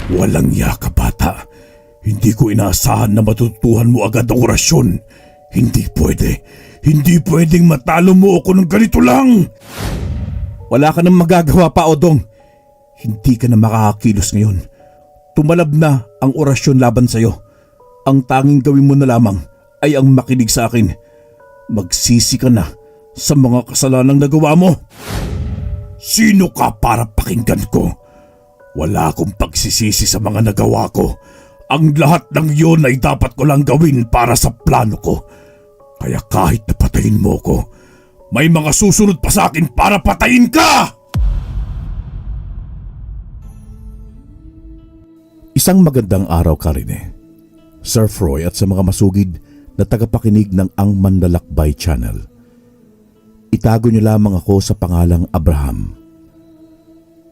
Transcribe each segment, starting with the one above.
Walang ya ka, bata. Hindi ko inaasahan na matutuhan mo agad ang orasyon. Hindi pwede. Hindi pwedeng matalo mo ako ng ganito lang. Wala ka nang magagawa pa, Odong. Hindi ka na makakakilos ngayon. Tumalab na ang orasyon laban sa'yo. Ang tanging gawin mo na lamang ay ang makinig sa akin. Magsisi ka na sa mga kasalanang nagawa mo. Sino ka para pakinggan ko? Wala akong pagsisisi sa mga nagawa ko. Ang lahat ng iyon ay dapat ko lang gawin para sa plano ko. Kaya kahit napatayin mo ko, may mga susunod pa sa akin para patayin ka! Isang magandang araw, Karine, Sir Froy at sa mga masugid na tagapakinig ng Ang Manlalakbay Channel. Itago niyo lamang ako sa pangalang Abraham.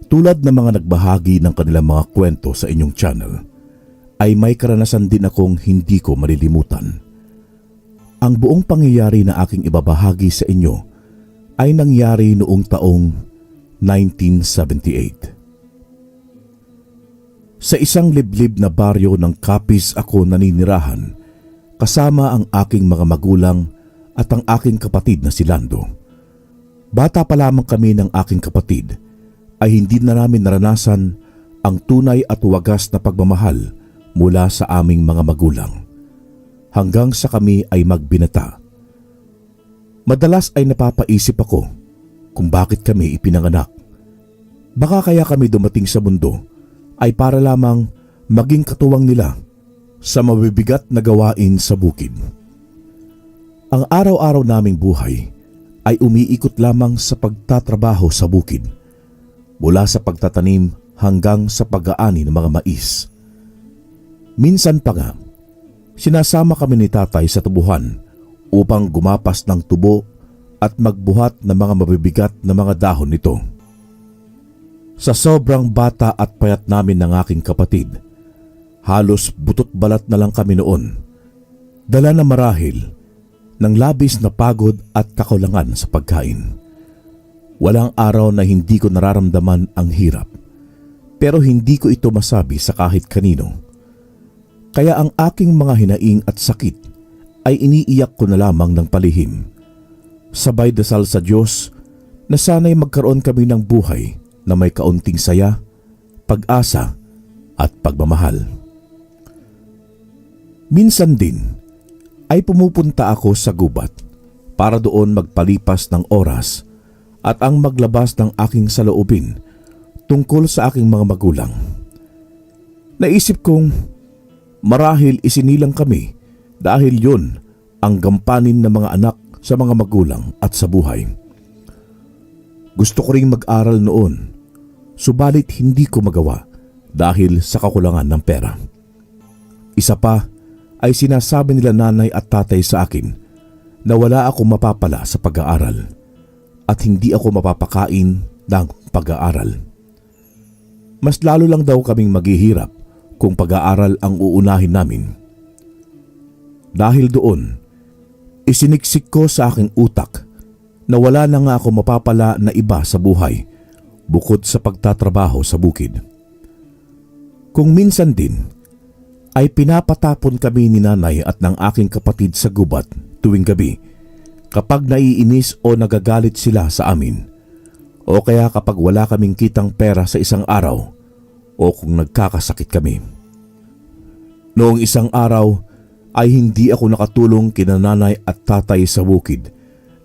Tulad ng mga nagbahagi ng kanilang mga kwento sa inyong channel, ay may karanasan din akong hindi ko malilimutan. Ang buong pangyayari na aking ibabahagi sa inyo ay nangyari noong taong 1978. Sa isang liblib na baryo ng Capiz ako naninirahan kasama ang aking mga magulang at ang aking kapatid na si Lando. Bata pa lamang kami ng aking kapatid ay hindi na namin naranasan ang tunay at wagas na pagmamahal mula sa aming mga magulang hanggang sa kami ay magbinata. Madalas ay napapaisip ako kung bakit kami ipinanganak. Baka kaya kami dumating sa mundo ay para lamang maging katuwang nila sa mabibigat na gawain sa bukid. Ang araw-araw naming buhay ay umiikot lamang sa pagtatrabaho sa bukid, mula sa pagtatanim hanggang sa pag-aani ng mga mais. Minsan pa nga, sinasama kami ni tatay sa tubuhan upang gumapas ng tubo at magbuhat ng mga mabibigat na mga dahon nito. Sa sobrang bata at payat namin ng aking kapatid, halos butot balat na lang kami noon, dala na marahil ng labis na pagod at kakulangan sa pagkain. Walang araw na hindi ko nararamdaman ang hirap, pero hindi ko ito masabi sa kahit kanino. Kaya ang aking mga hinaing at sakit ay iniiyak ko na lamang ng palihim. Sabay dasal sa Diyos na sana'y magkaroon kami ng buhay na may kaunting saya, pag-asa at pagmamahal. Minsan din ay pumupunta ako sa gubat para doon magpalipas ng oras at ang maglabas ng aking saloobin tungkol sa aking mga magulang. Naisip kong marahil isinilang kami dahil yun ang gampanin ng mga anak sa mga magulang at sa buhay. Gusto ko ring mag-aral noon, subalit hindi ko magawa dahil sa kakulangan ng pera. Isa pa ay sinasabi nila nanay at tatay sa akin na wala akong mapapala sa pag-aaral at hindi ako mapapakain ng pag-aaral. Mas lalo lang daw kaming maghihirap kung pag-aaral ang uunahin namin. Dahil doon, isiniksik ko sa aking utak na wala na nga ako mapapala na iba sa buhay bukod sa pagtatrabaho sa bukid. Kung minsan din, ay pinapatapon kami ni nanay at ng aking kapatid sa gubat tuwing gabi kapag naiinis o nagagalit sila sa amin, o kaya kapag wala kaming kitang pera sa isang araw o kung nagkakasakit kami. Noong isang araw ay hindi ako nakatulong kina nanay at tatay sa bukid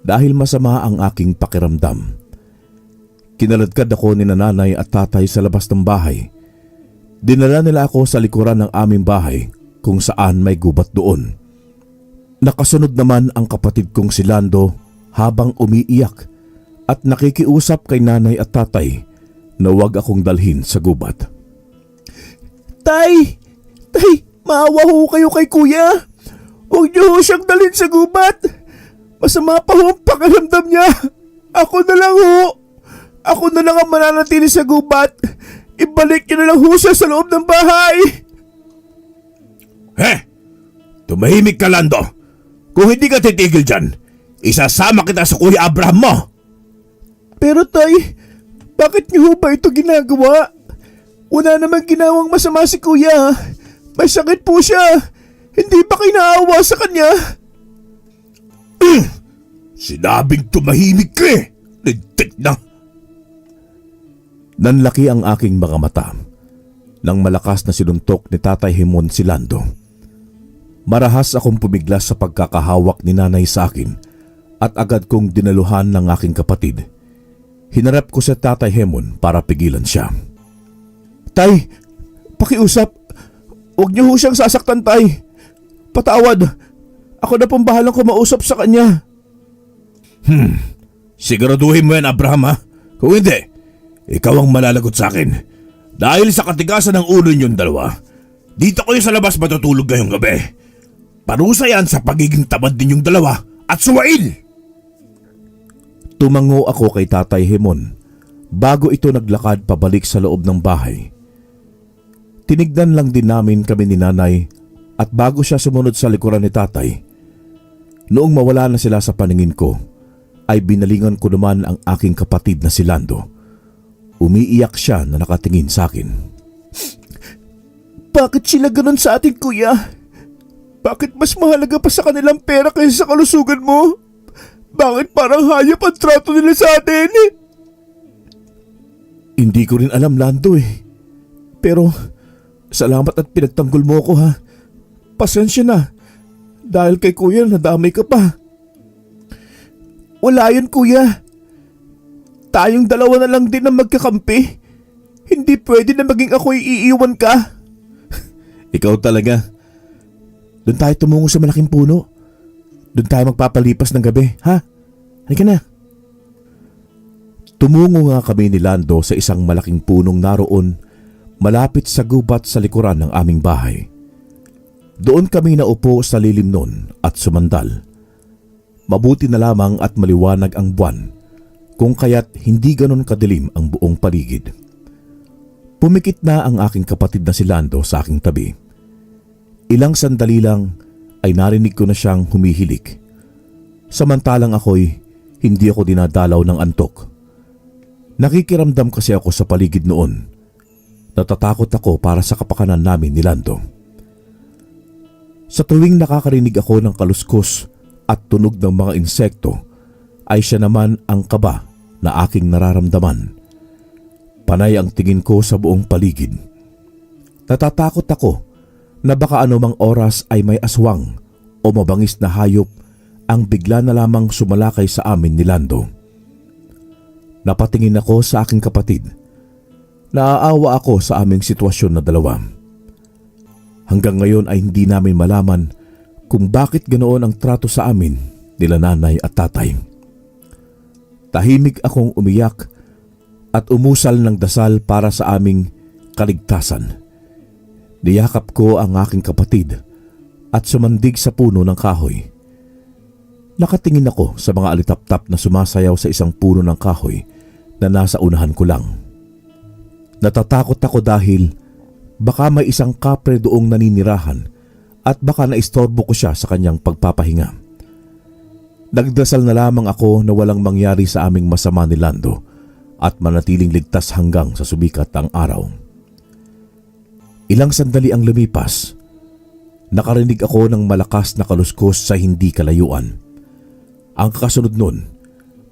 dahil masama ang aking pakiramdam. Kinaladkad ako ni nanay at tatay sa labas ng bahay. Dinala nila ako sa likuran ng aming bahay kung saan may gubat doon. Nakasunod naman ang kapatid kong si Lando habang umiiyak at nakikiusap kay nanay at tatay na huwag akong dalhin sa gubat. Tay! Tay! Maawa ho kayo kay kuya! Huwag niyo ho siyang dalhin sa gubat! Masama pa ho ang pakiramdam niya! Ako na lang ho! Ako na lang ang mananatili sa gubat! Ibalik niyo na lang ho siya sa loob ng bahay! Tumahimik ka, Lando! Kung hindi ka titigil dyan, isasama kita sa Kuya Abraham mo! Pero tay, bakit niyo ho ba ito ginagawa? Wala namang ginawang masama si kuya. May sakit po siya. Hindi ba kayo naawa sa kanya? Sinabing tumahimik ka eh! Lintik na! Nanlaki ang aking mga mata nang malakas na sinuntok ni Tatay Hemon si Lando. Marahas akong pumiglas sa pagkakahawak ni nanay sa akin at agad kong dinaluhan ng aking kapatid. Hinarap ko sa Tatay Hemon para pigilan siya. Tay, pakiusap. Huwag niyo ho siyang sasaktan, Tay. Patawad. Ako na pong bahalang kumausap sa kanya. Siguraduhin mo yan, Abraham, ha? Kung hindi, ikaw ang malalagot sa akin. Dahil sa katigasan ng ulo niyong dalawa, dito kayo sa labas matutulog ngayong gabi. Parusa yan sa pagiging tamad ninyong dalawa at suwail! Tumango ako kay Tatay Hemon bago ito naglakad pabalik sa loob ng bahay. Tinignan lang din namin kami ni nanay at bago siya sumunod sa likuran ni tatay, noong mawala na sila sa paningin ko, ay binalingan ko naman ang aking kapatid na si Lando. Umiiyak siya na nakatingin sa akin. Bakit sila ganun sa atin, kuya? Bakit mas mahalaga pa sa kanilang pera kaysa sa kalusugan mo? Bakit parang hayop ang trato nila sa atin? Hindi ko rin alam, Lando eh. Pero salamat at pinagtanggol mo ko, ha. Pasensya na. Dahil kay kuya nadamay ka pa. Wala yun, kuya. Tayong dalawa na lang din ang magkakampi. Hindi pwede na maging ako'y iiwan ka. Ikaw talaga. Doon tayo tumungo sa malaking puno. Doon tayo magpapalipas ng gabi, ha? Halika na. Tumungo nga kami ni Lando sa isang malaking punong naroon malapit sa gubat sa likuran ng aming bahay. Doon kami naupo sa lilim nun at sumandal. Mabuti na lamang at maliwanag ang buwan, kung kaya't hindi ganon kadilim ang buong paligid. Pumikit na ang aking kapatid na si Lando sa aking tabi. Ilang sandali lang ay narinig ko na siyang humihilik. Samantalang ako'y hindi ako dinadalaw ng antok. Nakikiramdam kasi ako sa paligid noon. Natatakot ako para sa kapakanan namin ni Lando. Sa tuwing nakakarinig ako ng kaluskos at tunog ng mga insekto, ay siya naman ang kaba na aking nararamdaman. Panay ang tingin ko sa buong paligid. Natatakot ako na baka anumang oras ay may aswang o mabangis na hayop ang bigla na lamang sumalakay sa amin ni Lando. Napatingin ako sa aking kapatid. Naaawa ako sa aming sitwasyon na dalawa. Hanggang ngayon ay hindi namin malaman kung bakit ganoon ang trato sa amin nila nanay at tatay. Tahimik akong umiyak at umusal ng dasal para sa aming kaligtasan. Niyakap ko ang aking kapatid at sumandig sa puno ng kahoy. Nakatingin ako sa mga alitap-tap na sumasayaw sa isang puno ng kahoy na nasa unahan ko lang. Natatakot ako dahil baka may isang kapre doong naninirahan at baka naistorbo ko siya sa kanyang pagpapahinga. Nagdasal na lamang ako na walang mangyari sa aming masama ni Lando at manatiling ligtas hanggang sa sumikat ang araw. Ilang sandali ang lumipas. Nakarinig ako ng malakas na kaluskos sa hindi kalayuan. Ang kasunod nun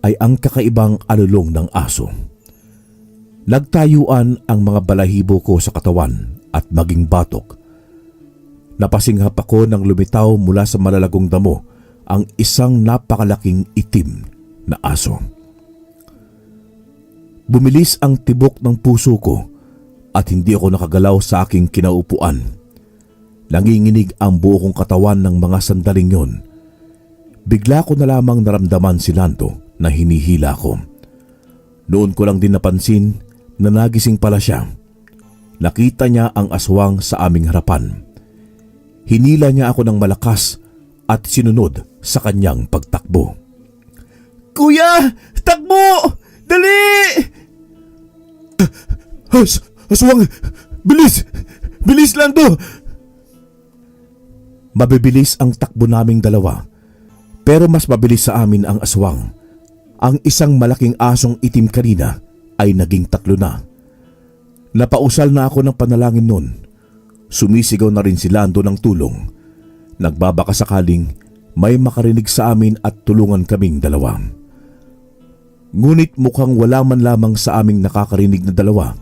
ay ang kakaibang alulong ng aso. Nagtayuan ang mga balahibo ko sa katawan at maging batok. Napasinghap ako nang lumitaw mula sa malalagong damo ang isang napakalaking itim na aso. Bumilis ang tibok ng puso ko at hindi ako nakagalaw sa aking kinaupuan. Nanginginig ang buo kong katawan ng mga sandaling yon. Bigla ko na lamang naramdaman si Lando na hinihila ko. Noon ko lang din napansin na nagising pala siya. Nakita niya ang aswang sa aming harapan. Hinila niya ako ng malakas at sinunod sa kanyang pagtakbo. Kuya! Takbo! Dali! Aswang! Bilis! Bilis, Lando! Mabibilis ang takbo naming dalawa, pero mas mabilis sa amin ang aswang. Ang isang malaking asong itim kanina ay naging 3 na. Napausal na ako ng panalangin noon. Sumisigaw na rin si Lando ng tulong. Nagbabaka sakaling may makarinig sa amin at tulungan kaming dalawa. Ngunit mukhang wala man lamang sa aming nakakarinig na dalawa.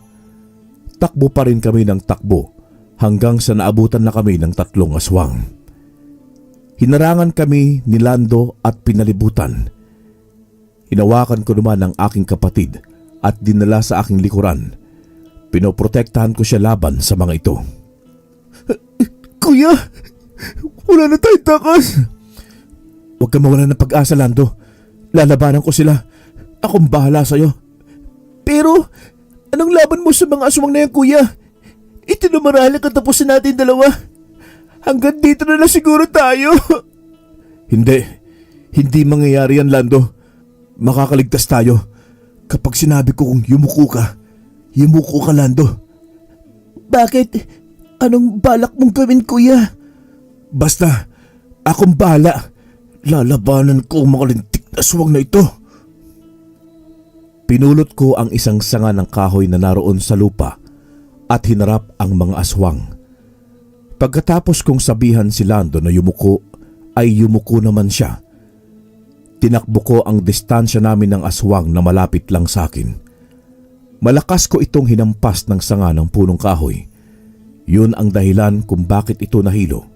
Takbo pa rin kami ng takbo hanggang sa naabutan na kami ng 3 aswang. Hinarangan kami ni Lando at pinalibutan. Hinawakan ko naman ang aking kapatid at dinala sa aking likuran. Pinoprotektahan ko siya laban sa mga ito. Kuya, wala na tayong takas. Huwag ka mawala ng pag-asa, Lando. Lalabanan ko sila. Akong bahala sa'yo. Pero, anong laban mo sa mga aswang na yan, kuya? Ito na marahil ang katapusan natin dalawa. Hanggang dito na lang siguro tayo. Hindi mangyayari yan, Lando. Makakaligtas tayo. Kapag sinabi ko kung yumuko ka, Lando. Bakit? Anong balak mong gawin, kuya? Basta, akong bahala. Lalabanan ko ang mga lintik na aswang na ito. Pinulot ko ang isang sanga ng kahoy na naroon sa lupa at hinarap ang mga aswang. Pagkatapos kong sabihan si Lando na yumuko, ay yumuko naman siya. Tinakbo ko ang distansya namin ng aswang na malapit lang sa akin. Malakas ko itong hinampas ng sanga ng punong kahoy. Yun ang dahilan kung bakit ito nahilo.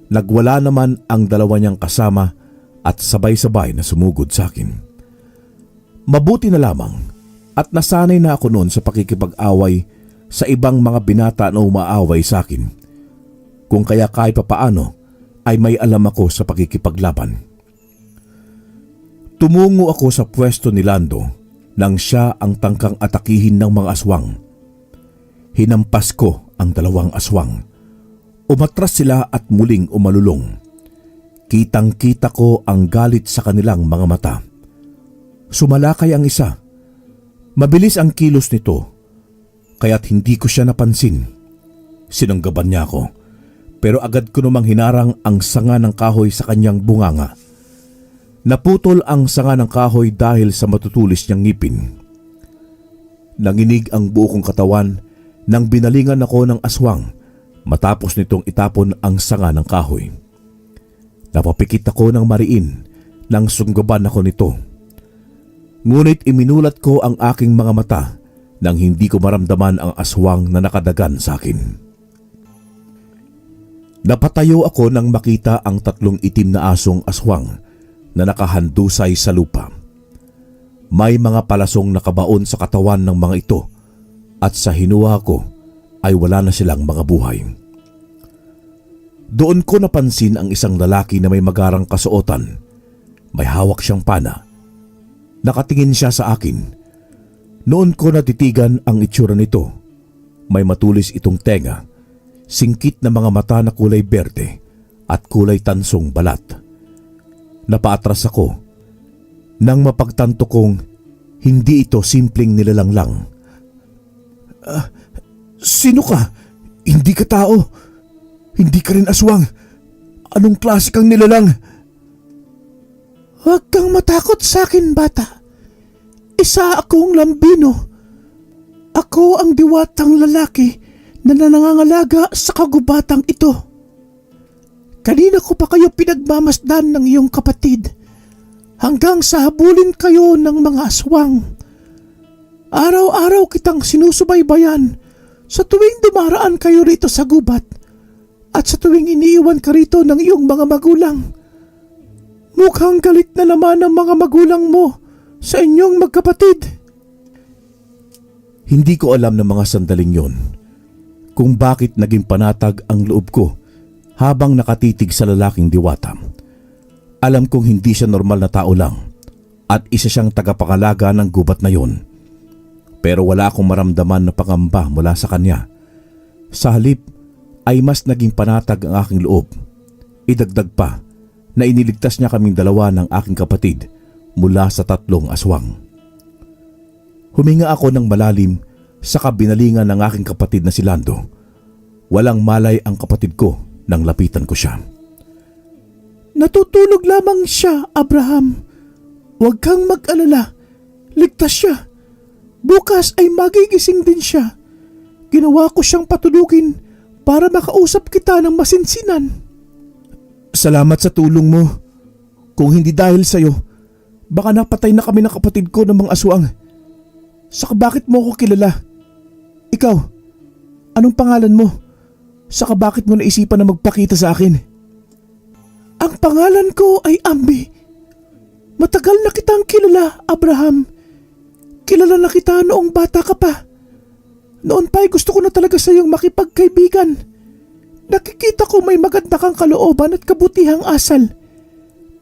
Nagwala naman ang dalawa niyang kasama at sabay-sabay na sumugod sa akin. Mabuti na lamang at nasanay na ako noon sa pakikipag-away sa ibang mga binata na umaaway sa akin. Kung kaya kahit papaano ay may alam ako sa pakikipaglaban. Tumungo ako sa pwesto ni Lando nang siya ang tangkang atakihin ng mga aswang. Hinampas ko ang 2 aswang. Umatras sila at muling umalulong. Kitang-kita ko ang galit sa kanilang mga mata. Sumalakay ang isa. Mabilis ang kilos nito, kaya't hindi ko siya napansin. Sinunggaban niya ako, pero agad ko namang hinarang ang sanga ng kahoy sa kanyang bunganga. Naputol ang sanga ng kahoy dahil sa matutulis niyang ngipin. Nanginig ang buo kong katawan nang binalingan ako ng aswang matapos nitong itapon ang sanga ng kahoy. Napapikit ako ng mariin nang sunggaban ako nito. Ngunit iminulat ko ang aking mga mata nang hindi ko maramdaman ang aswang na nakadagan sa akin. Napatayo ako nang makita ang 3 itim na asong aswang na nakahandusay sa lupa. May mga palasong nakabaon sa katawan ng mga ito at sa hinuha ko ay wala na silang mga buhay. Doon ko napansin ang isang lalaki na may magarang kasuotan. May hawak siyang pana. Nakatingin siya sa akin. Noon ko natitigan ang itsura nito. May matulis itong tenga, singkit na mga mata na kulay berde at kulay tansong balat. Napaatras ako nang mapagtanto kong hindi ito simpleng nilalang lang. Sino ka? Hindi ka tao. Hindi ka rin aswang. Anong klase kang nilalang? Huwag kang matakot sa akin, bata. Isa akong lambino. Ako ang diwatang lalaki na nangangalaga sa kagubatang ito. Kanina ko pa kayo pinagmamasdan ng iyong kapatid hanggang sa habulin kayo ng mga aswang. Araw-araw kitang sinusubaybayan sa tuwing dumaraan kayo rito sa gubat at sa tuwing iniiwan ka rito ng iyong mga magulang. Mukhang galit na naman ang mga magulang mo sa inyong magkapatid. Hindi ko alam ng mga sandaling yon kung bakit naging panatag ang loob ko habang nakatitig sa lalaking diwata. Alam kong hindi siya normal na tao lang at isa siyang tagapangalaga ng gubat na yon. Pero wala akong maramdaman na pangamba mula sa kanya. Sa halip ay mas naging panatag ang aking loob. Idagdag pa na iniligtas niya kaming dalawa ng aking kapatid mula sa 3 aswang. Huminga ako ng malalim sa kabinalingan ng aking kapatid na si Lando. Walang malay ang kapatid ko nang lapitan ko siya. Natutulog lamang siya, Abraham. Huwag kang mag-alala. Ligtas siya. Bukas ay magigising din siya. Ginawa ko siyang patulugin para makausap kita ng masinsinan. Salamat sa tulong mo. Kung hindi dahil sa'yo, baka napatay na kami ng kapatid ko ng mga aswang. Saka bakit mo ako kilala? Ikaw, anong pangalan mo? Saka bakit mo naisipan na magpakita sa akin? Ang pangalan ko ay Ambi. Matagal na kitang kilala, Abraham. Kilala na kita noong bata ka pa. Noon pa'y gusto ko na talaga sa iyong makipagkaibigan. Nakikita ko may maganda kang kalooban at kabutihang asal.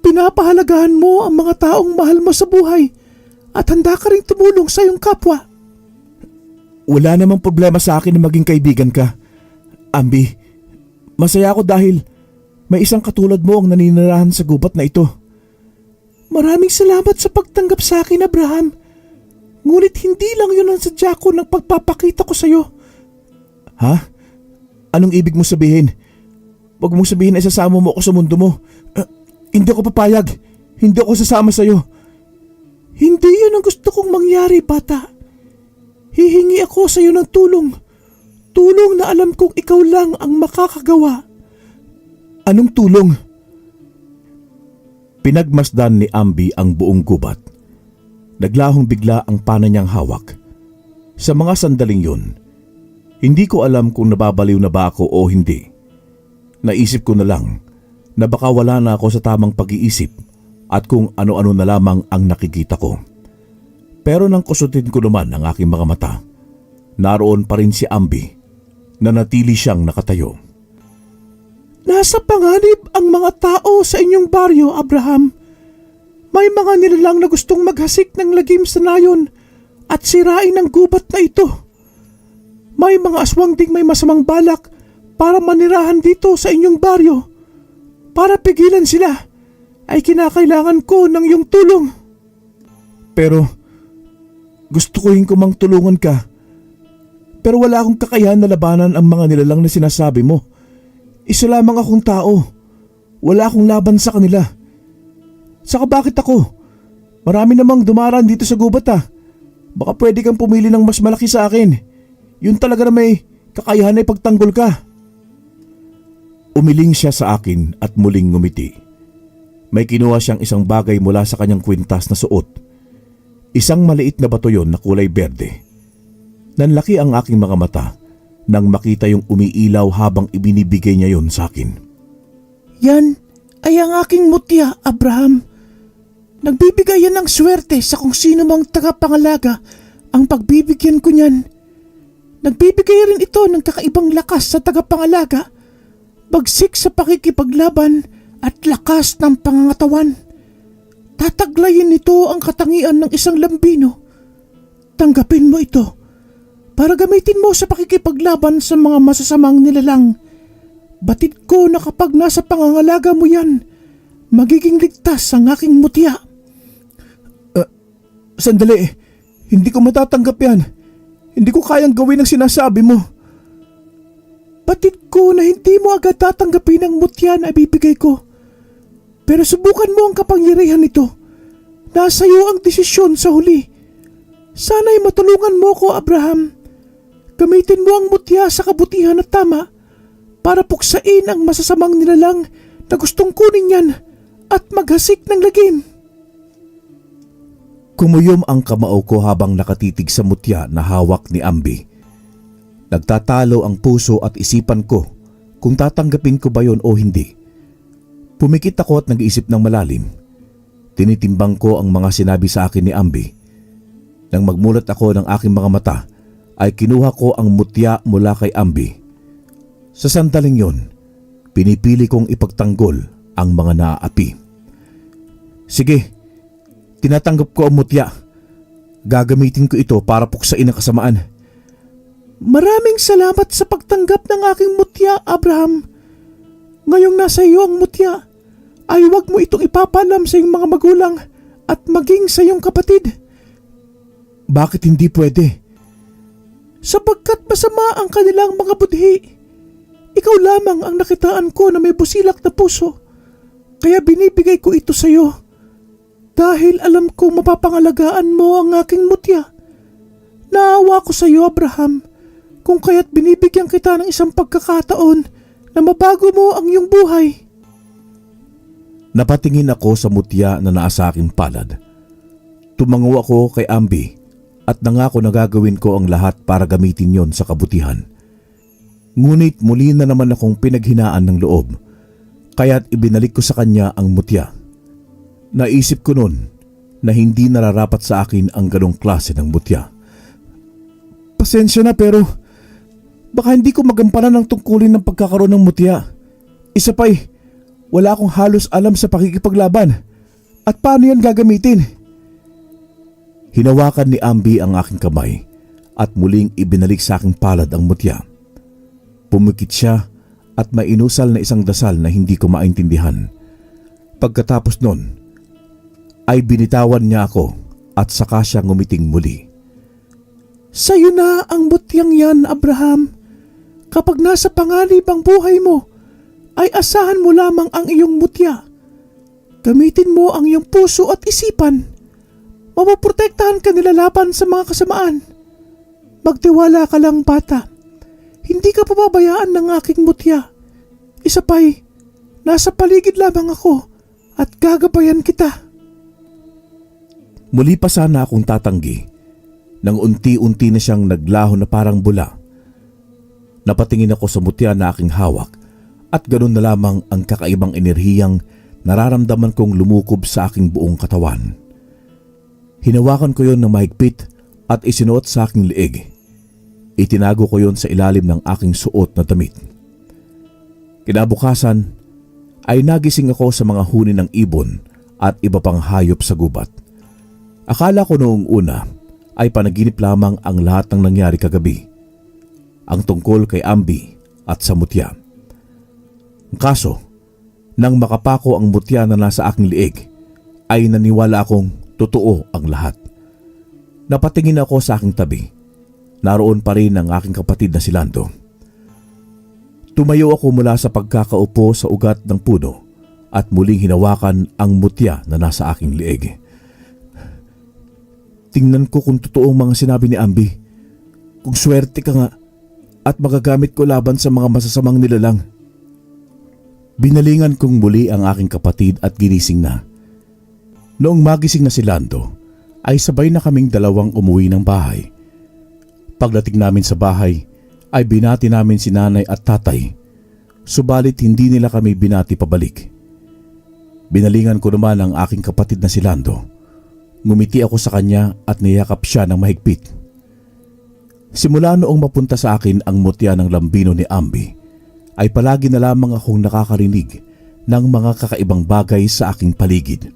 Pinapahalagahan mo ang mga taong mahal mo sa buhay at handa ka ring tumulong sa iyong kapwa. Wala namang problema sa akin na maging kaibigan ka, Ambi. Masaya ako dahil may isang katulad mo ang naninirahan sa gubat na ito. Maraming salamat sa pagtanggap sa akin, Abraham. Ngunit hindi lang yun ang sadya ko ng pagpapakita ko sa iyo. Ha? Anong ibig mo sabihin? Huwag mong sabihin na isasama mo ako sa mundo mo. Hindi ako papayag. Hindi ako sasama sa iyo. Hindi yun ang gusto kong mangyari, bata. Hihingi ako sa iyo ng tulong. Tulong na alam kong ikaw lang ang makakagawa. Anong tulong? Pinagmasdan ni Ambi ang buong gubat. Naglahong bigla ang pana niyang hawak. Sa mga sandaling yun, hindi ko alam kung nababaliw na ba ako o hindi. Naisip ko na lang na baka wala na ako sa tamang pag-iisip at kung ano-ano na lamang ang nakikita ko. Pero nang kusutin ko naman ang aking mga mata, naroon pa rin si Ambi na natili siyang nakatayo. Nasa panganib ang mga tao sa inyong baryo, Abraham. May mga nilalang na gustong maghasik ng lagim sa nayon at sirain ang gubat na ito. May mga aswang ding may masamang balak para manirahan dito sa inyong baryo. Para pigilan sila, ay kinakailangan ko ng iyong tulong. Pero gusto ko mang tulungan ka. Pero wala akong kakayahan na labanan ang mga nilalang na sinasabi mo. Isa lamang akong tao. Wala akong laban sa kanila. Saka bakit ako? Marami namang dumaraan dito sa gubat ah. Baka pwede kang pumili ng mas malaki sa akin. Yun talaga na may kakayahan na ipagtanggol ka. Umiling siya sa akin at muling ngumiti. May kinuha siyang isang bagay mula sa kanyang kwintas na suot. Isang maliit na bato yon na kulay berde. Nanlaki ang aking mga mata nang makita yung umiilaw habang ibinibigay niya yon sa akin. Yan ay ang aking mutya, Abraham. Nagbibigay yan ng swerte sa kung sino mang tagapangalaga ang pagbibigyan ko niyan. Nagbibigay rin ito ng kakaibang lakas sa tagapangalaga, bagsik sa pakikipaglaban at lakas ng pangangatawan. Tataglayin nito ang katangian ng isang lambino. Tanggapin mo ito para gamitin mo sa pakikipaglaban sa mga masasamang nilalang. Batid ko na kapag nasa pangangalaga mo yan, magiging ligtas ang aking mutya. Sandali, hindi ko matatanggap yan. Hindi ko kayang gawin ang sinasabi mo. Batid ko na hindi mo agad tatanggapin ang mutya na ibibigay ko. Pero subukan mo ang kapangyarihan nito. Nasa iyo ang desisyon sa huli. Sana'y matulungan mo ko, Abraham. Gamitin mo ang mutya sa kabutihan at tama para puksain ang masasamang nilalang na gustong kunin yan at maghasik ng lagim. Kumuyom ang kamao ko habang nakatitig sa mutya na hawak ni Ambi. Nagtatalo ang puso at isipan ko kung tatanggapin ko ba yon o hindi. Pumikit ako at nag-iisip ng malalim. Tinitimbang ko ang mga sinabi sa akin ni Ambi. Nang magmulat ako ng aking mga mata, ay kinuha ko ang mutya mula kay Ambi. Sa sandaling yon, pinipili kong ipagtanggol ang mga naaapi. Sige, tinatanggap ko ang mutya. Gagamitin ko ito para puksain ang kasamaan. Maraming salamat sa pagtanggap ng aking mutya, Abraham. Ngayong nasa iyo ang mutya, ay huwag mo itong ipapalam sa iyong mga magulang at maging sa iyong kapatid. Bakit hindi pwede? Sapagkat masama ang kanilang mga budhi. Ikaw lamang ang nakitaan ko na may busilak na puso. Kaya binibigay ko ito sa iyo. Dahil alam kong mapapangalagaan mo ang aking mutya. Naawa ko sa iyo, Abraham. Kung kaya't binibigyan kita ng isang pagkakataon na mabago mo ang iyong buhay. Napatingin ako sa mutya na nasa aking palad. Tumango ako kay Ambi at nangako na gagawin ko ang lahat para gamitin yon sa kabutihan. Ngunit muli na naman akong pinaghinaan ng loob, kaya't ibinalik ko sa kanya ang mutya. Naisip ko noon na hindi nararapat sa akin ang ganong klase ng mutya. Pasensya na pero baka hindi ko magampanan ang tungkulin ng pagkakaroon ng mutya. Isa pa'y wala akong halos alam sa pakikipaglaban at paano yan gagamitin. Hinawakan ni Ambi ang aking kamay at muling ibinalik sa aking palad ang mutya. Pumikit siya at mainusal na isang dasal na hindi ko maintindihan. Pagkatapos nun, ay binitawan niya ako at saka siya ngumiting muli. Sa'yo na ang mutyang yan, Abraham. Kapag nasa panganib ang buhay mo, ay asahan mo lamang ang iyong mutya. Gamitin mo ang iyong puso at isipan. Mapoprotektahan ka nila laban sa mga kasamaan. Magtiwala ka lang, bata. Hindi ka pababayaan ng aking mutya. Isa pa'y, nasa paligid lamang ako at gagabayan kita. Muli pa sana akong tatanggi nang unti-unti na siyang naglaho na parang bula. Napatingin ako sa mutya na aking hawak at ganoon na lamang ang kakaibang enerhiyang nararamdaman kong lumukob sa aking buong katawan. Hinawakan ko yon ng mahigpit at isinuot sa aking leeg. Itinago ko yon sa ilalim ng aking suot na damit. Kinabukasan ay nagising ako sa mga huni ng ibon at iba pang hayop sa gubat. Akala ko noong una ay panaginip lamang ang lahat ng nangyari kagabi, ang tungkol kay Ambi at sa mutya. Kaso, nang makapako ang mutya na nasa aking liig, ay naniwala akong totoo ang lahat. Napatingin ako sa aking tabi. Naroon pa rin ang aking kapatid na si Lando. Tumayo ako mula sa pagkakaupo sa ugat ng puno at muling hinawakan ang mutya na nasa aking liig. Tingnan ko kung totoo ang mga sinabi ni Ambi. Kung swerte ka nga at magagamit ko laban sa mga masasamang nilalang. Binalingan kong muli ang aking kapatid at ginising na. Noong magising na si Lando, ay sabay na kaming dalawang umuwi ng bahay. Pagdating namin sa bahay, ay binati namin si nanay at tatay. Subalit hindi nila kami binati pabalik. Binalingan ko naman ang aking kapatid na si Lando. Ngumiti ako sa kanya at niyakap siya ng mahigpit. Simula noong mapunta sa akin ang mutya ng lambino ni Ambi, ay palagi na lamang akong nakakarinig ng mga kakaibang bagay sa aking paligid.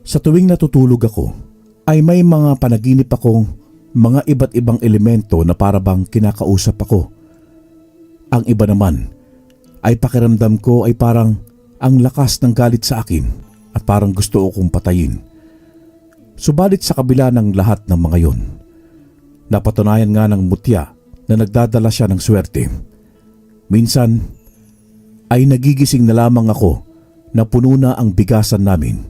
Sa tuwing natutulog ako, ay may mga panaginip akong mga iba't ibang elemento na parabang kinakausap ako. Ang iba naman ay pakiramdam ko ay parang ang lakas ng galit sa akin at parang gusto akong patayin. Subalit sa kabila ng lahat ng mga yon, napatunayan nga ng mutya na nagdadala siya ng swerte. Minsan ay nagigising na lamang ako na puno na ang bigasan namin.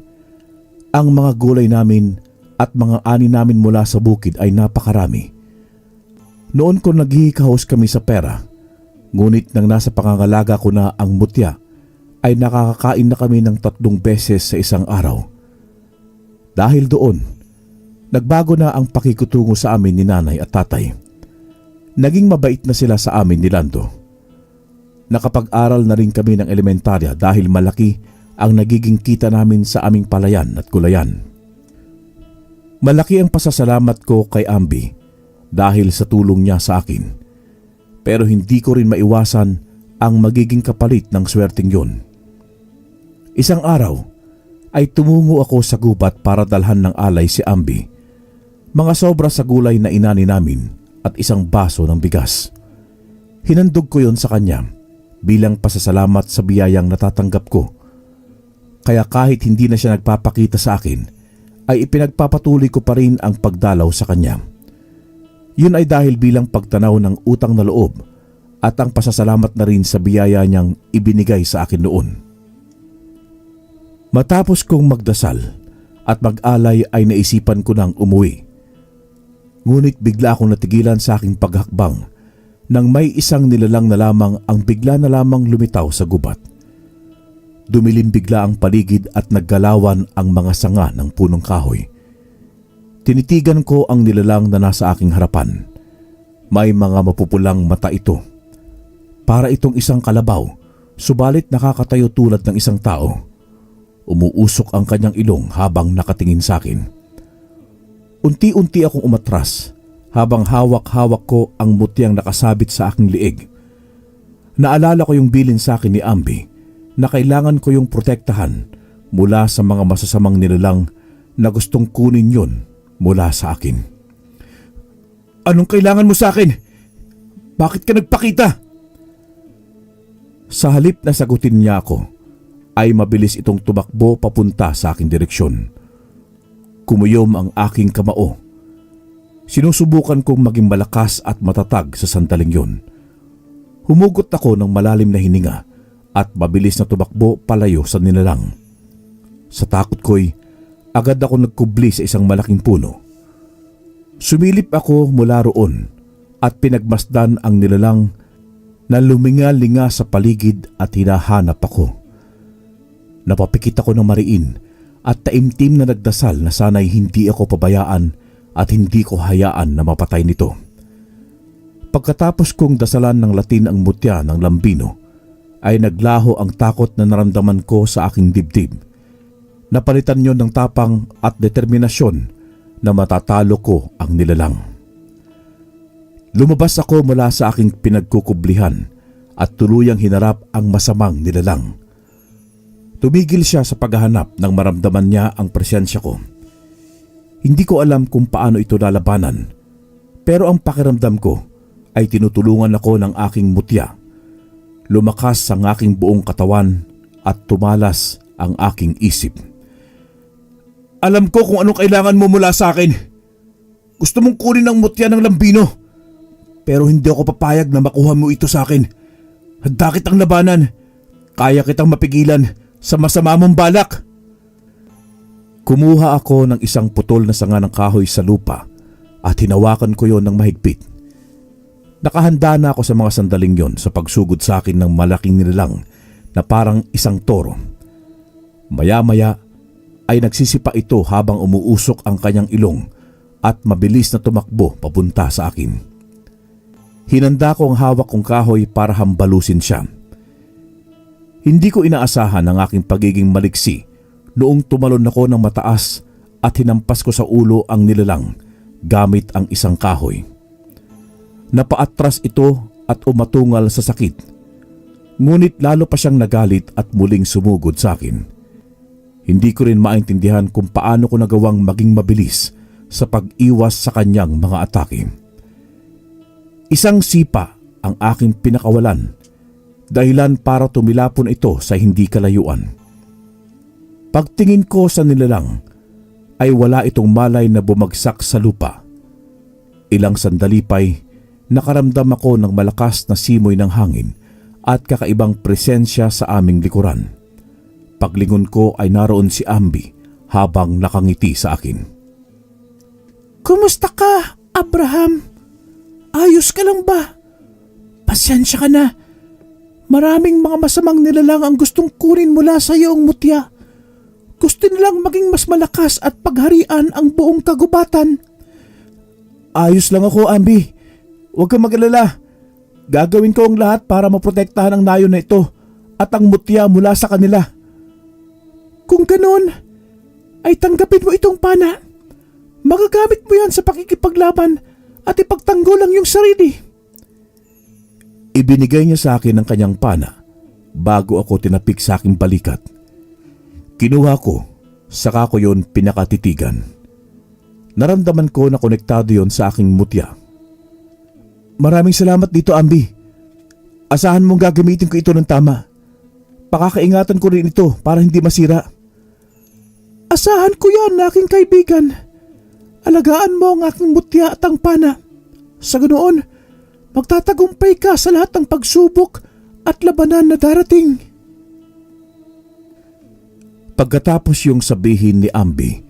Ang mga gulay namin at mga ani namin mula sa bukid ay napakarami. Noon ko naghihikahos kami sa pera, ngunit nang nasa pangangalaga ko na ang mutya, ay nakakakain na kami ng 3 beses sa isang araw. Dahil doon, nagbago na ang pakikutungo sa amin ni nanay at tatay. Naging mabait na sila sa amin ni Lando. Nakapag-aral na rin kami ng elementarya dahil malaki ang nagiging kita namin sa aming palayan at gulayan. Malaki ang pasasalamat ko kay Ambi dahil sa tulong niya sa akin. Pero hindi ko rin maiwasan ang magiging kapalit ng swerteng yon. Isang araw, ay tumungo ako sa gubat para dalhan ng alay si Ambi. Mga sobra sa gulay na inani namin at isang baso ng bigas. Hinandog ko yon sa kanya bilang pasasalamat sa biyayang natatanggap ko. Kaya kahit hindi na siya nagpapakita sa akin, ay ipinagpapatuloy ko pa rin ang pagdalaw sa kanya. Yun ay dahil bilang pagtanaw ng utang na loob at ang pasasalamat na rin sa biyaya niyang ibinigay sa akin noon. Matapos kong magdasal at mag-alay ay naisipan ko nang umuwi. Ngunit bigla akong natigilan sa aking paghakbang nang may isang nilalang na lamang ang bigla na lamang lumitaw sa gubat. Dumilim bigla ang paligid at naggalawan ang mga sanga ng punong kahoy. Tinitigan ko ang nilalang na nasa aking harapan. May mga mapupulang mata ito. Para itong isang kalabaw, subalit nakakatayo tulad ng isang tao. Umuusok ang kanyang ilong habang nakatingin sa akin. Unti-unti akong umatras habang hawak-hawak ko ang mutyang nakasabit sa aking liig. Naalala ko yung bilin sa akin ni Ambi na kailangan ko yung protektahan mula sa mga masasamang nilalang na gustong kunin yun mula sa akin. Anong kailangan mo sa akin? Bakit ka nagpakita? Sa halip na sagutin niya ako, ay mabilis itong tumakbo papunta sa aking direksyon. Kumuyom ang aking kamao. Sinusubukan kong maging malakas at matatag sa sandaling yun. Humugot ako ng malalim na hininga at mabilis na tumakbo palayo sa nilalang. Sa takot ko'y agad ako nagkubli sa isang malaking puno. Sumilip ako mula roon at pinagmasdan ang nilalang na luminga-linga sa paligid at hinahanap ako. Napapikit ako ng mariin at taimtim na nagdasal na sana'y hindi ako pabayaan at hindi ko hayaan na mapatay nito. Pagkatapos kong dasalan ng Latin ang mutya ng lambino, ay naglaho ang takot na naramdaman ko sa aking dibdib. Napalitan yon ng tapang at determinasyon na matatalo ko ang nilalang. Lumabas ako mula sa aking pinagkukublihan at tuluyang hinarap ang masamang nilalang. Tumigil siya sa paghahanap nang maramdaman niya ang presensya ko. Hindi ko alam kung paano ito lalabanan, pero ang pakiramdam ko ay tinutulungan ako ng aking mutya. Lumakas ang aking buong katawan at tumalas ang aking isip. Alam ko kung anong kailangan mo mula sa akin. Gusto mong kunin ang mutya ng lambino, pero hindi ako papayag na makuha mo ito sa akin. Handa kitang labanan. Kaya kitang mapigilan sa masama mong balak. Kumuha ako ng isang putol na sanga ng kahoy sa lupa at hinawakan ko yon ng mahigpit. Nakahanda na ako sa mga sandaling yon sa pagsugod sa akin ng malaking nilalang na parang isang toro. Maya-maya ay nagsisipa ito habang umuusok ang kanyang ilong at mabilis na tumakbo papunta sa akin. Hinanda ko ang hawak kong kahoy para hambalusin siya. Hindi ko inaasahan ang aking pagiging maliksi noong tumalon ako ng mataas at hinampas ko sa ulo ang nilalang gamit ang isang kahoy. Napaatras ito at umatungal sa sakit. Ngunit lalo pa siyang nagalit at muling sumugod sa akin. Hindi ko rin maintindihan kung paano ko nagawang maging mabilis sa pag-iwas sa kanyang mga atake. Isang sipa ang aking pinakawalan, dahilan para tumilapon ito sa hindi kalayuan. Pagtingin ko sa nilalang ay wala itong malay na bumagsak sa lupa. Ilang sandali pa'y nakaramdam ako ng malakas na simoy ng hangin at kakaibang presensya sa aming likuran. Paglingon ko ay naroon si Ambi habang nakangiti sa akin. Kumusta ka, Abraham? Ayos ka lang ba? Pasensya ka na. Maraming mga masamang nilalang ang gustong kunin mula sa iyong mutya. Gusto nilang maging mas malakas at pagharian ang buong kagubatan. Ayos lang ako, Ambi. Huwag kang mag-alala. Gagawin ko ang lahat para maprotektahan ang nayon na ito at ang mutya mula sa kanila. Kung ganon, ay tanggapin mo itong pana. Magagamit mo yan sa pakikipaglaban at ipagtanggol ang iyong sarili. Ibinigay niya sa akin ang kanyang pana bago ako tinapik sa aking balikat. Kinuha ko, saka ko yon pinakatitigan. Naramdaman ko na konektado yon sa aking mutya. Maraming salamat dito, Ambi. Asahan mong gagamitin ko ito ng tama. Pakakaingatan ko rin ito para hindi masira. Asahan ko yan, aking kaibigan. Alagaan mo ang aking mutya at ang pana. Sa ganoon, magtatagumpay ka sa lahat ng pagsubok at labanan na darating. Pagkatapos yung sabihin ni Ambi,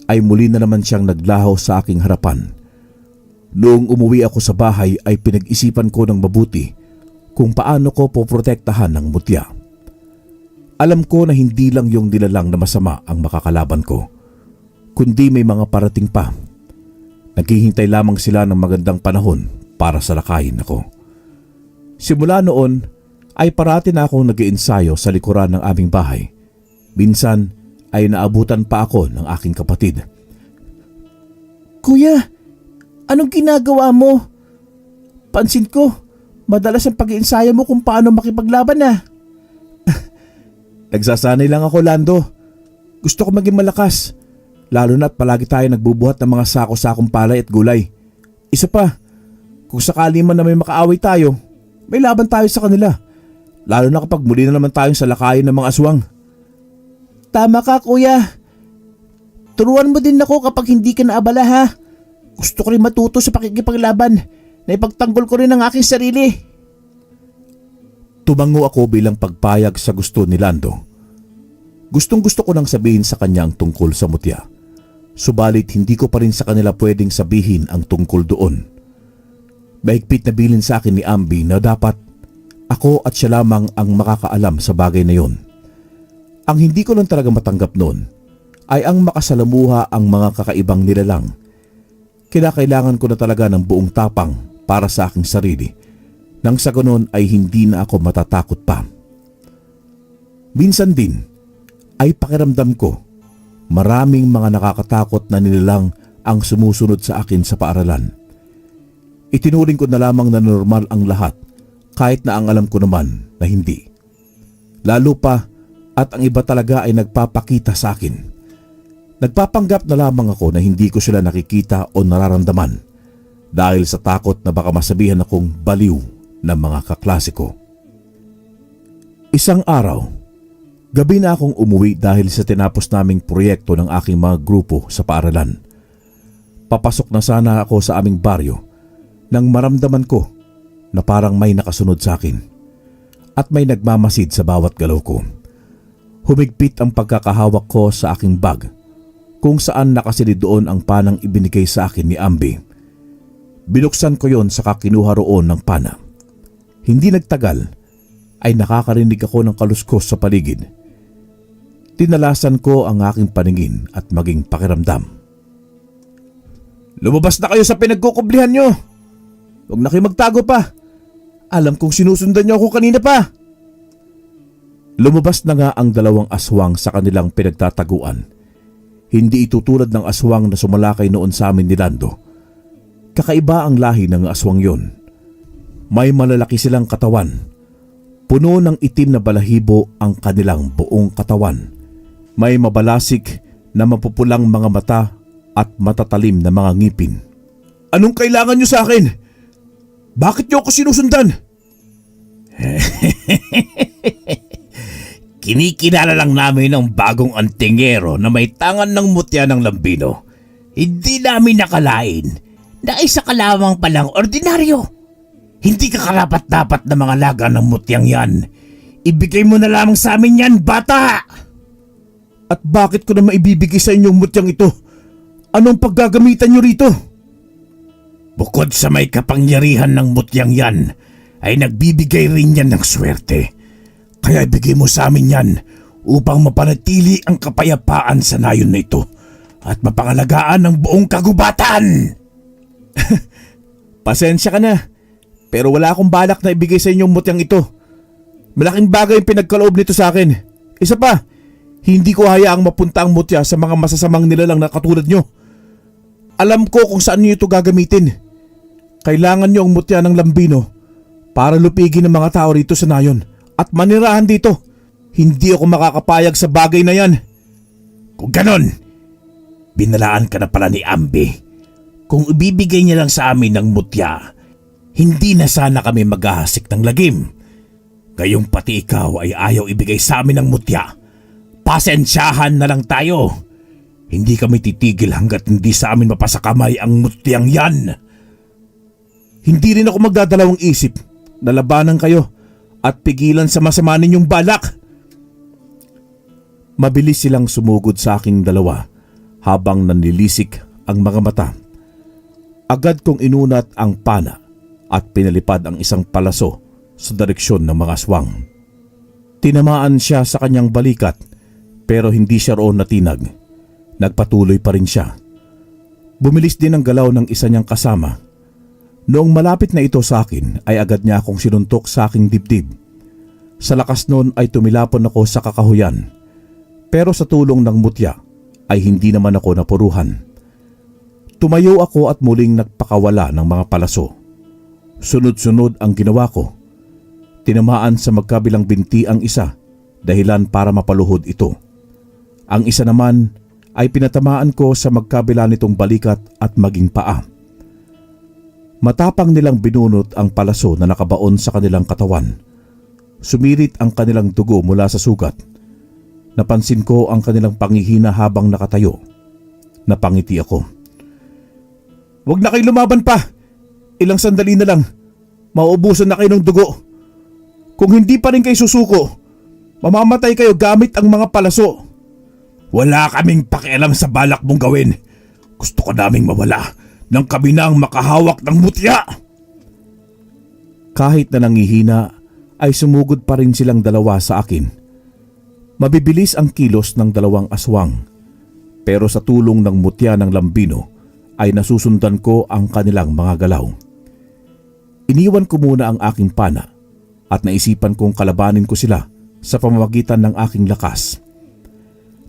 ay muli na naman siyang naglaho sa aking harapan. Noong umuwi ako sa bahay ay pinag-isipan ko ng mabuti kung paano ko poprotektahan ng mutya. Alam ko na hindi lang yung nilalang na masama ang makakalaban ko, kundi may mga parating pa. Naghihintay lamang sila ng magandang panahon para salakayin ako. Simula noon ay parati na akong nag-iensayo sa likuran ng aming bahay. Minsan ay naabutan pa ako ng aking kapatid. Kuya, anong ginagawa mo? Pansin ko, madalas ang pag-iensayo mo kung paano makipaglaban na. Nagsasanay lang ako, Lando. Gusto ko maging malakas, lalo na't palagi tayo nagbubuhat ng mga sako-sakong palay at gulay. Isa pa, kung sakali man na may makaaway tayo, may laban tayo sa kanila. Lalo na kapag muli na naman tayong salakayin ng mga aswang. Tama ka, kuya. Turuan mo din ako kapag hindi ka naabala, ha? Gusto ko rin matuto sa pakikipaglaban na ipagtanggol ko rin ang aking sarili. Tumango ako bilang pagpayag sa gusto ni Lando. Gustong-gusto ko nang sabihin sa kanya ang tungkol sa mutya. Subalit hindi ko pa rin sa kanila pwedeng sabihin ang tungkol doon. Mahigpit na bilin sa akin ni Ambi na dapat ako at siya lamang ang makakaalam sa bagay na yon. Ang hindi ko lang talaga matanggap noon ay ang makasalamuha ang mga kakaibang nilalang. Kinakailangan ko na talaga ng buong tapang para sa aking sarili. Nang sa ganon ay hindi na ako matatakot pa. Minsan din ay pakiramdam ko maraming mga nakakatakot na nilalang ang sumusunod sa akin sa paaralan. Itinuring ko na lamang na normal ang lahat kahit na ang alam ko naman na hindi. Lalo pa at ang iba talaga ay nagpapakita sa akin. Nagpapanggap na lamang ako na hindi ko sila nakikita o nararamdaman dahil sa takot na baka masabihan akong baliw ng mga kaklase ko. Isang araw, gabi na akong umuwi dahil sa tinapos naming proyekto ng aking mga grupo sa paaralan. Papasok na sana ako sa aming baryo nang maramdaman ko na parang may nakasunod sa akin at may nagmamasid sa bawat galaw ko. Humigpit ang pagkakahawak ko sa aking bag kung saan nakasilid doon ang panang ibinigay sa akin ni Ambi. Binuksan ko yon saka kinuha roon ng pana. Hindi nagtagal ay nakakarinig ako ng kaluskos sa paligid. Tinalasan ko ang aking paningin at maging pakiramdam. Lumabas na kayo sa pinagkukublihan nyo! Huwag na kayo magtago pa! Alam kong sinusundan nyo ako kanina pa! Lumabas na nga ang dalawang aswang sa kanilang pinagtataguan. Hindi ito tulad ng aswang na sumalakay noon sa amin ni Lando. Kakaiba ang lahi ng aswang yon. May malalaki silang katawan. Puno ng itim na balahibo ang kanilang buong katawan. May mabalasik na mapupulang mga mata at matatalim na mga ngipin. Anong kailangan nyo sa akin? Bakit nyo ako sinusundan? Kinikilala lang namin ang bagong antingero na may tangan ng mutya ng lambino. Hindi namin nakalain na isa ka lamang palang ordinaryo. Hindi ka karapat-dapat na mga laga ng mutyang yan. Ibigay mo na lamang sa amin yan, bata! At bakit ko na maibibigay sa inyong mutyang ito? Anong paggagamitan nyo rito? Bukod sa may kapangyarihan ng mutyang yan, ay nagbibigay rin yan ng swerte. Kaya ibigay mo sa amin yan upang mapanatili ang kapayapaan sa nayon na ito at mapangalagaan ang buong kagubatan. Pasensya ka na, pero wala akong balak na ibigay sa inyong mutyang ito. Malaking bagay ang pinagkaloob nito sa akin. Isa pa, hindi ko hayaang mapunta ang mutya sa mga masasamang nilalang na katulad nyo. Alam ko kung saan nyo ito gagamitin. Kailangan nyo ang mutya ng lambino para lupigin ang mga tao rito sa nayon at manirahan dito. Hindi ako makakapayag sa bagay na yan. Kung ganon, binalaan ka na pala ni Ambi. Kung ibibigay niya lang sa amin ng mutya, hindi na sana kami maghahasik ng lagim. Gayong pati ikaw ay ayaw ibigay sa amin ng mutya. Pasensyahan na lang tayo. Hindi kami titigil hanggat hindi sa amin mapasakamay ang mutyang yan. Hindi rin ako magdadalawang isip na labanan kayo at pigilan sa masama ninyong balak. Mabilis silang sumugod sa aking dalawa habang nanlilisik ang mga mata. Agad kong inunat ang pana at pinalipad ang isang palaso sa direksyon ng mga aswang. Tinamaan siya sa kanyang balikat pero hindi siya roon natinag. Nagpatuloy pa rin siya. Bumilis din ang galaw ng isa niyang kasama. Noong malapit na ito sa akin ay agad niya akong sinuntok sa aking dibdib. Sa lakas noon ay tumilapon ako sa kakahuyan. Pero sa tulong ng mutya ay hindi naman ako napuruhan. Tumayo ako at muling nagpakawala ng mga palaso. Sunod-sunod ang ginawa ko. Tinamaan sa magkabilang binti ang isa, dahilan para mapaluhod ito. Ang isa naman ay pinatamaan ko sa magkabila nitong balikat at maging paa. Matapang nilang binunot ang palaso na nakabaon sa kanilang katawan. Sumirit ang kanilang dugo mula sa sugat. Napansin ko ang kanilang pangihina habang nakatayo. Napangiti ako. "Huwag na kayo lumaban pa! Ilang sandali na lang. Mauubusan na kayo ng dugo. Kung hindi pa rin kayo susuko, mamamatay kayo gamit ang mga palaso." Wala kaming pakialam sa balak mong gawin. Gusto ko naming mawala nang kami na ang makahawak ng mutya. Kahit na nangihina, ay sumugod pa rin silang dalawa sa akin. Mabibilis ang kilos ng dalawang aswang. Pero sa tulong ng mutya ng lambino, ay nasusundan ko ang kanilang mga galaw. Iniwan ko muna ang aking pana at naisipan kong kalabanin ko sila sa pamamagitan ng aking lakas.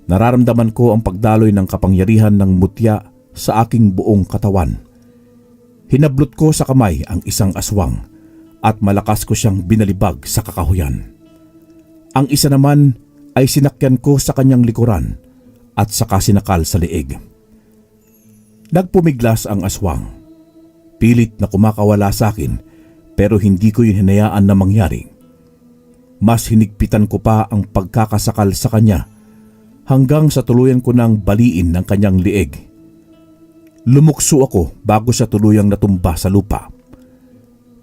Nararamdaman ko ang pagdaloy ng kapangyarihan ng mutya sa aking buong katawan. Hinablot ko sa kamay ang isang aswang at malakas ko siyang binalibag sa kakahuyan. Ang isa naman ay sinakyan ko sa kanyang likuran at saka sinakal sa leeg. Nagpumiglas ang aswang. Pilit na kumakawala sa akin pero hindi ko yun hinayaan na mangyari. Mas hinigpitan ko pa ang pagkakasakal sa kanya hanggang sa tuluyan ko nang baliin ng kanyang leeg. Lumukso ako bago siya tuluyang natumba sa lupa.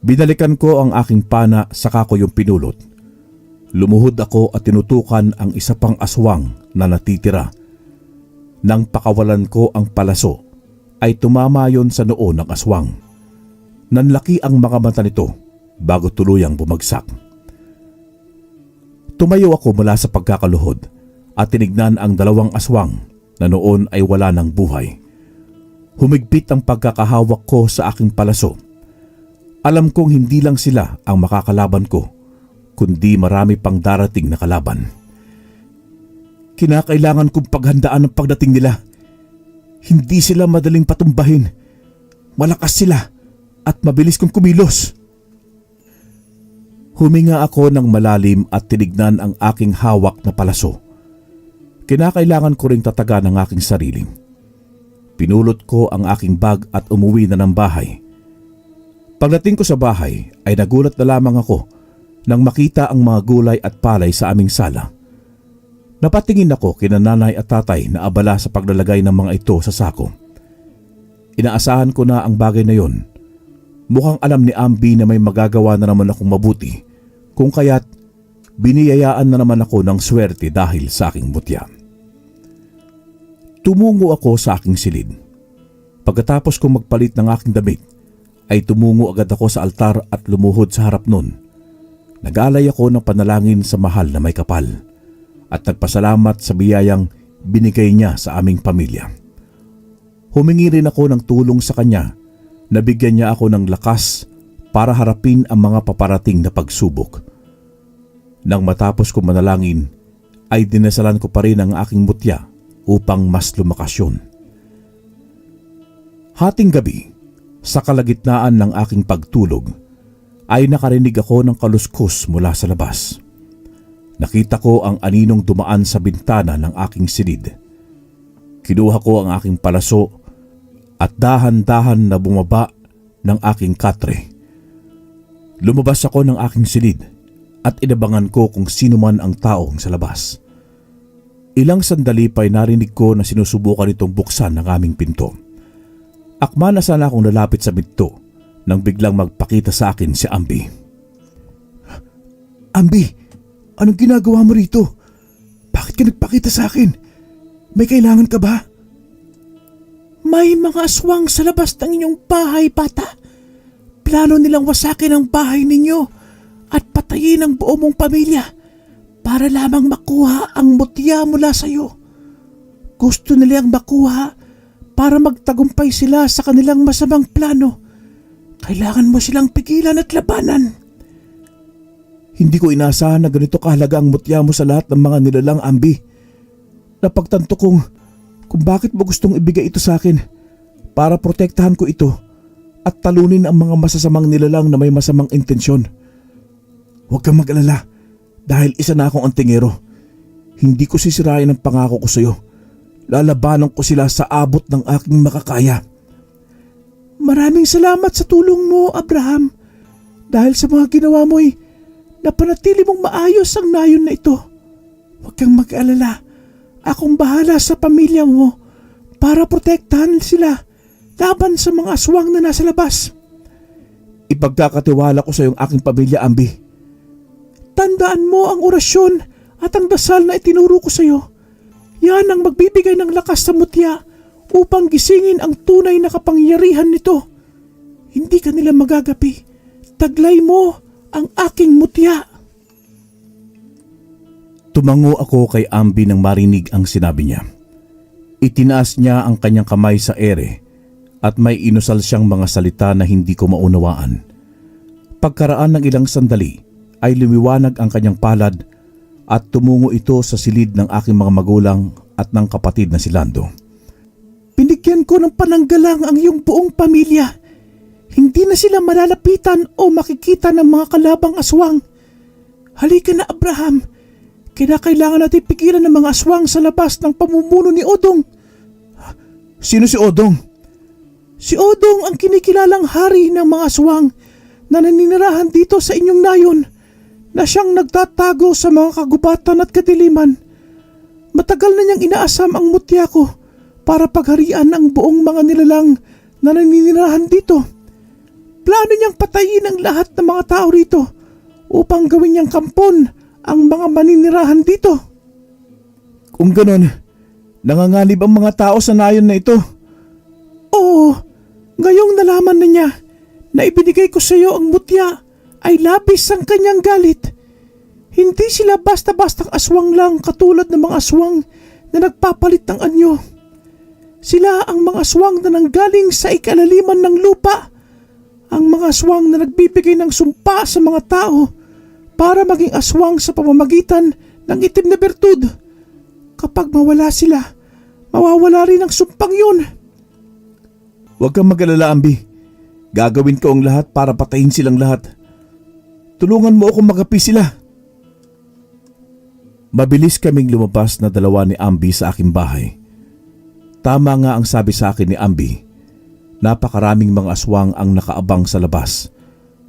Binalikan ko ang aking pana saka ko yung pinulot. Lumuhod ako at tinutukan ang isa pang aswang na natitira. Nang pakawalan ko ang palaso, ay tumama yon sa noo ng aswang. Nanlaki ang mga mata nito bago tuluyang bumagsak. Tumayo ako mula sa pagkakaluhod at tinignan ang dalawang aswang na noon ay wala ng buhay. Humigpit ang pagkakahawak ko sa aking palaso. Alam kong hindi lang sila ang makakalaban ko, kundi marami pang darating na kalaban. Kinakailangan kong paghandaan ang pagdating nila. Hindi sila madaling patumbahin. Malakas sila at mabilis kong kumilos. Huminga ako ng malalim at tinignan ang aking hawak na palaso. Kinakailangan ko ring tatagan ang aking sarili. Pinulot ko ang aking bag at umuwi na ng bahay. Pagdating ko sa bahay ay nagulat na lamang ako nang makita ang mga gulay at palay sa aming sala. Napatingin ako kina nanay at tatay na abala sa paglalagay ng mga ito sa sako. Inaasahan ko na ang bagay na yon. Mukhang alam ni Ambi na may magagawa na naman akong mabuti, kung kaya't biniyayaan na naman ako ng swerte dahil sa aking mutya. Tumungo ako sa aking silid. Pagkatapos kong magpalit ng aking damit, ay tumungo agad ako sa altar at lumuhod sa harap nun. Nag-alay ako ng panalangin sa mahal na may kapal at nagpasalamat sa biyayang binigay niya sa aming pamilya. Humingi rin ako ng tulong sa kanya na bigyan niya ako ng lakas para harapin ang mga paparating na pagsubok. Nang matapos ko manalangin, ay dinasalan ko pa rin ang aking mutya upang mas lumakas yun. Hating gabi, sa kalagitnaan ng aking pagtulog, ay nakarinig ako ng kaluskos mula sa labas. Nakita ko ang aninong dumaan sa bintana ng aking silid. Kinuha ko ang aking palaso at dahan-dahan na bumaba ng aking katre. Lumabas ako ng aking silid at inabangan ko kung sino man ang taong sa labas. Ilang sandali pa'y narinig ko na sinusubukan itong buksan ng aming pinto. Akma na sana akong lalapit sa pinto nang biglang magpakita sa akin si Ambi. "Ambi, anong ginagawa mo rito? Bakit ka nagpakita sa akin? May kailangan ka ba?" May mga aswang sa labas ng inyong bahay, bata. Plano nilang wasakin ang bahay ninyo at patayin ang buo mong pamilya para lamang makuha ang mutya mula sa iyo. Gusto nilang makuha para magtagumpay sila sa kanilang masamang plano. Kailangan mo silang pigilan at labanan. Hindi ko inaasahan na ganito kahalaga ang mutya mo sa lahat ng mga nilalang, Ambi. Napagtanto kong kung bakit mo gustong ibigay ito sa akin para protektahan ko ito at talunin ang mga masasamang nilalang na may masamang intensyon. Huwag kang mag-alala dahil isa na akong antingero. Hindi ko sisirain ang pangako ko sa iyo. Lalabanan ko sila sa abot ng aking makakaya. Maraming salamat sa tulong mo, Abraham. Dahil sa mga ginawa mo'y napanatili mong maayos ang nayon na ito. Huwag kang mag-alala. Akong bahala sa pamilya mo para protektahan sila laban sa mga aswang na nasa labas. Ipagkakatiwala ko sa iyong aking pamilya, Ambi. Tandaan mo ang orasyon at ang dasal na itinuro ko sa iyo. Yan ang magbibigay ng lakas sa mutya upang gisingin ang tunay na kapangyarihan nito. Hindi ka nila magagapi. Taglay mo ang aking mutya. Tumango ako kay Ambi nang marinig ang sinabi niya. Itinaas niya ang kanyang kamay sa ere at may inusal siyang mga salita na hindi ko maunawaan. Pagkaraan ng ilang sandali ay lumiwanag ang kanyang palad at tumungo ito sa silid ng aking mga magulang at ng kapatid na si Lando. Binigyan ko ng pananggalang ang iyong buong pamilya. Hindi na sila malalapitan o makikita ng mga kalabang aswang. Halika na, Abraham. Kailangan natin pigilan ng mga aswang sa labas ng pamumuno ni Odong. Sino si Odong? Si Odong ang kinikilalang hari ng mga aswang na naninirahan dito sa inyong nayon, na siyang nagtatago sa mga kagubatan at kadiliman. Matagal na niyang inaasam ang mutya ko para pagharian ang buong mga nilalang na naninirahan dito. Plano niyang patayin ang lahat ng mga tao rito upang gawin niyang kampon ang mga maninirahan dito. Kung ganon, nanganganib ang mga tao sa nayon na ito. Oo, ngayong nalaman na niya na ibinigay ko sa iyo ang mutya ay labis ang kanyang galit. Hindi sila basta-bastang aswang lang katulad ng mga aswang na nagpapalit ng anyo. Sila ang mga aswang na nanggaling sa ikalaliman ng lupa. Ang mga aswang na nagbibigay ng sumpa sa mga tao para maging aswang sa pamamagitan ng itim na bertud. Kapag mawala sila, mawawala rin ang sumpang yun. Huwag kang mag-alala, Ambi. Gagawin ko ang lahat para patayin silang lahat. Tulungan mo akong magapi sila. Mabilis kaming lumabas na dalawa ni Ambi sa aking bahay. Tama nga ang sabi sa akin ni Ambi. Napakaraming mga aswang ang nakaabang sa labas.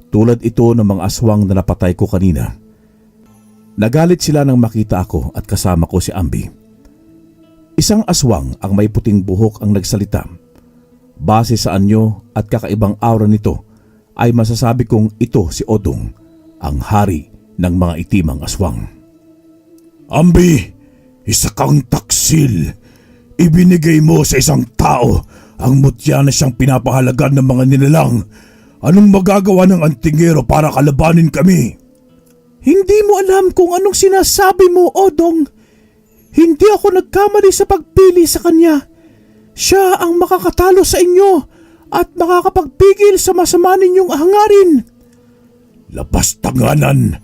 Tulad ito ng mga aswang na napatay ko kanina. Nagalit sila nang makita ako at kasama ko si Ambi. Isang aswang ang may puting buhok ang nagsalita. Base sa anyo at kakaibang aura nito ay masasabi kong ito si Odong, ang hari ng mga itimang aswang. Ambi, isa kang taksil. Ibinigay mo sa isang tao ang mutya na siyang pinapahalagan ng mga nilalang. Anong magagawa ng antingero para kalabanin kami? Hindi mo alam kung anong sinasabi mo, Odong. Hindi ako nagkamali sa pagpili sa kanya. Siya ang makakatalo sa inyo at makakapagpigil sa masama ninyong hangarin. Labas tanganan.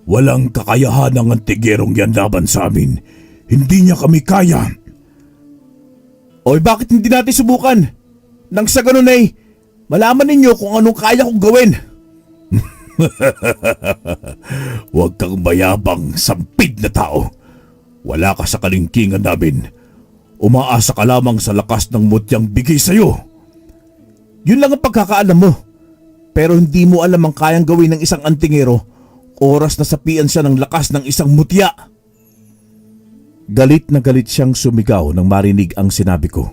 Walang kakayahan ng antigerong yan laban sa amin. Hindi niya kami kaya. Oy, bakit hindi natin subukan? Nang sa ganun ay malaman ninyo kung anong kaya kong gawin. Huwag kang mayabang, sampid na tao. Wala ka sa kalingkingan namin. Umaasa ka lamang sa lakas ng mutyang bigay sa'yo. Yun lang ang pagkakaalam mo. Pero hindi mo alam ang kayang gawin ng isang antingero. Oras na sapian siya ng lakas ng isang mutya. Galit na galit siyang sumigaw nang marinig ang sinabi ko.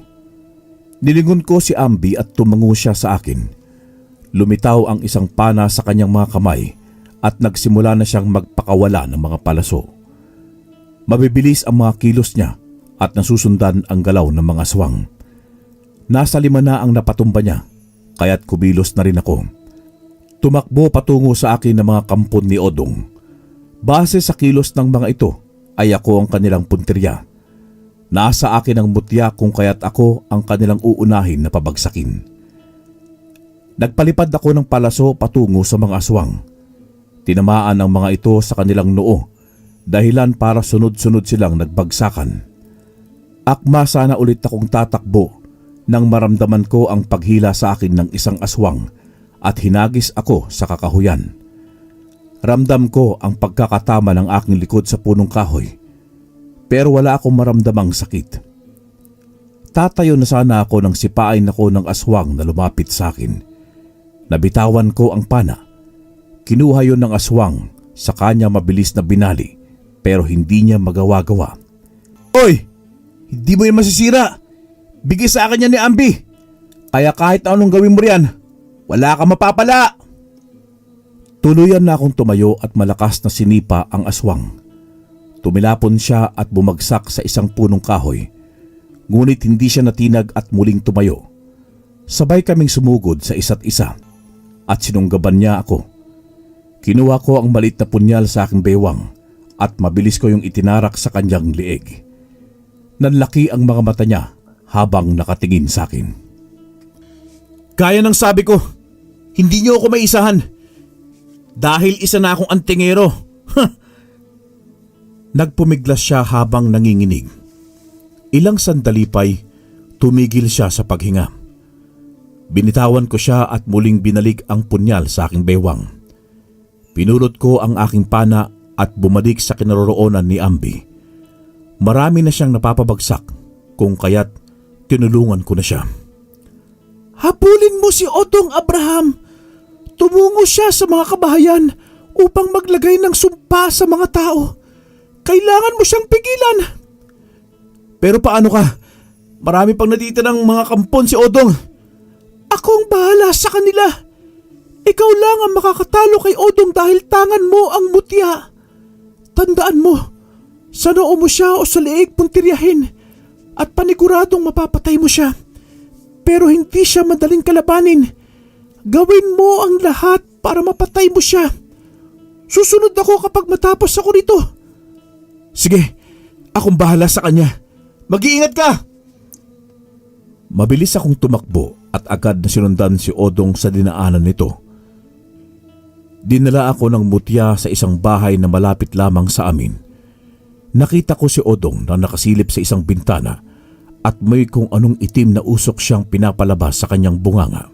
Nilingon ko si Ambi at tumango siya sa akin. Lumitaw ang isang pana sa kanyang mga kamay at nagsimula na siyang magpakawala ng mga palaso. Mabibilis ang mga kilos niya at nasusundan ang galaw ng mga aswang. Nasa 5 na ang napatumba niya, kaya't kumilos na rin ako. Tumakbo patungo sa akin ng mga kampon ni Odong. Base sa kilos ng mga ito ay ako ang kanilang punteriya. Nasa akin ang mutya kung kaya't ako ang kanilang uunahin na pabagsakin. Nagpalipad ako ng palaso patungo sa mga aswang. Tinamaan ang mga ito sa kanilang noo, dahilan para sunod-sunod silang nagbagsakan. Akma sana ulit akong tatakbo nang maramdaman ko ang paghila sa akin ng isang aswang at hinagis ako sa kakahuyan. Ramdam ko ang pagkakatama ng aking likod sa punong kahoy, pero wala akong maramdamang sakit. Tatayo na sana ako nang sipain ako ng aswang na lumapit sa akin. Nabitawan ko ang pana. Kinuha yon ng aswang sa kanya mabilis na binali, pero hindi niya magawa-gawa. Oy! Hindi mo yan masisira! Bigay sa akin yan ni Ambi! Kaya kahit anong gawin mo riyan, wala kang mapapala! Tuluyan na akong tumayo at malakas na sinipa ang aswang. Tumilapon siya at bumagsak sa isang punong kahoy. Ngunit hindi siya natinag at muling tumayo. Sabay kaming sumugod sa isa't isa at sinunggaban niya ako. Kinuha ko ang maliit na punyal sa aking bewang at mabilis ko yung itinarak sa kanyang lieg. Nanlaki ang mga mata niya habang nakatingin sa akin. Gaya ng sabi ko, hindi niyo ako maisahan. Dahil isa na akong antingero. Nagpumiglas siya habang nanginginig. Ilang sandali pa'y tumigil siya sa paghinga. Binitawan ko siya at muling binalik ang punyal sa aking bewang. Pinulot ko ang aking pana at bumalik sa kinaroroonan ni Ambi. Marami na siyang napapabagsak, kung kaya't tinulungan ko na siya. Habulin mo si Odong Abraham. Tumungo siya sa mga kabahayan upang maglagay ng sumpa sa mga tao. Kailangan mo siyang pigilan. Pero paano ka? Marami pang natitirang mga kampon si Odong. Ako ang bahala sa kanila. Ikaw lang ang makakatalo kay Odong dahil tangan mo ang mutya. Tandaan mo, sa noo mo siya o sa leeg puntiryahin at paniguradong mapapatay mo siya. Pero hindi siya madaling kalabanin. Gawin mo ang lahat para mapatay mo siya. Susunod ako kapag matapos ako nito. Sige, akong bahala sa kanya. Mag-iingat ka! Mabilis akong tumakbo at agad na sinundan si Odong sa dinaanan nito. Dinala ako ng mutya sa isang bahay na malapit lamang sa amin. Nakita ko si Odong na nakasilip sa isang bintana at may kung anong itim na usok siyang pinapalabas sa kanyang bunganga.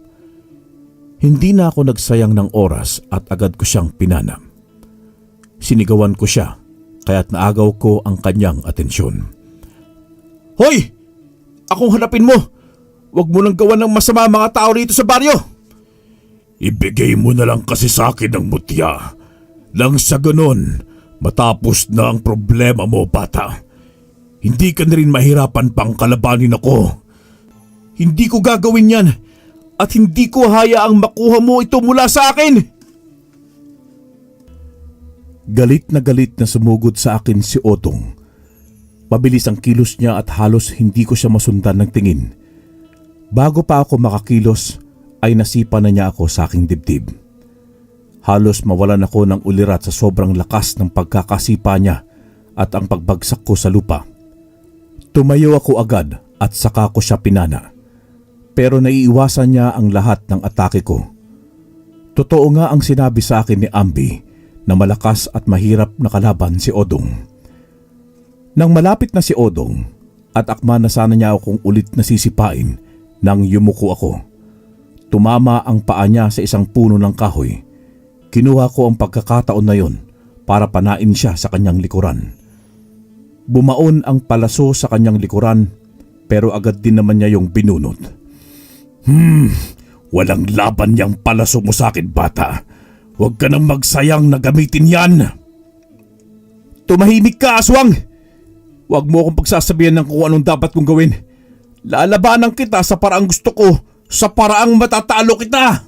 Hindi na ako nagsayang ng oras at agad ko siyang pinanam. Sinigawan ko siya kaya't naagaw ko ang kanyang atensyon. Hoy! Akong hanapin mo! Huwag mo nang gawan ng masama mga tao rito sa baryo! Ibigay mo na lang kasi sa akin ang mutya. Nang sa ganon, matapos na ang problema mo, bata. Hindi ka na rin mahirapan pang kalabanin ako. Hindi ko gagawin yan at hindi ko hayaang makuha mo ito mula sa akin! Galit na sumugod sa akin si Odong. Mabilis ang kilos niya at halos hindi ko siya masundan ng tingin. Bago pa ako makakilos ay nasipa na niya ako sa aking dibdib. Halos mawalan ako ng ulirat sa sobrang lakas ng pagkakasipa niya at ang pagbagsak ko sa lupa. Tumayo ako agad at saka ko siya pinana. Pero naiiwasan niya ang lahat ng atake ko. Totoo nga ang sinabi sa akin ni Ambi na malakas at mahirap na kalaban si Odong. Nang malapit na si Odong at akma na sana niya akong ulit nasisipain nang yumuko ako. Tumama ang paa niya sa isang puno ng kahoy. Kinuha ko ang pagkakataon na yon para panain siya sa kanyang likuran. Bumaon ang palaso sa kanyang likuran pero agad din naman niya yung binunot. Walang laban niyang palaso mo sa akin, bata. Huwag ka nang magsayang na gamitin yan. Tumahimik ka, aswang! Huwag mo akong pagsasabihan ng kung anong dapat kong gawin. Lalabanan kita sa paraang gusto ko, sa paraang matatalo kita!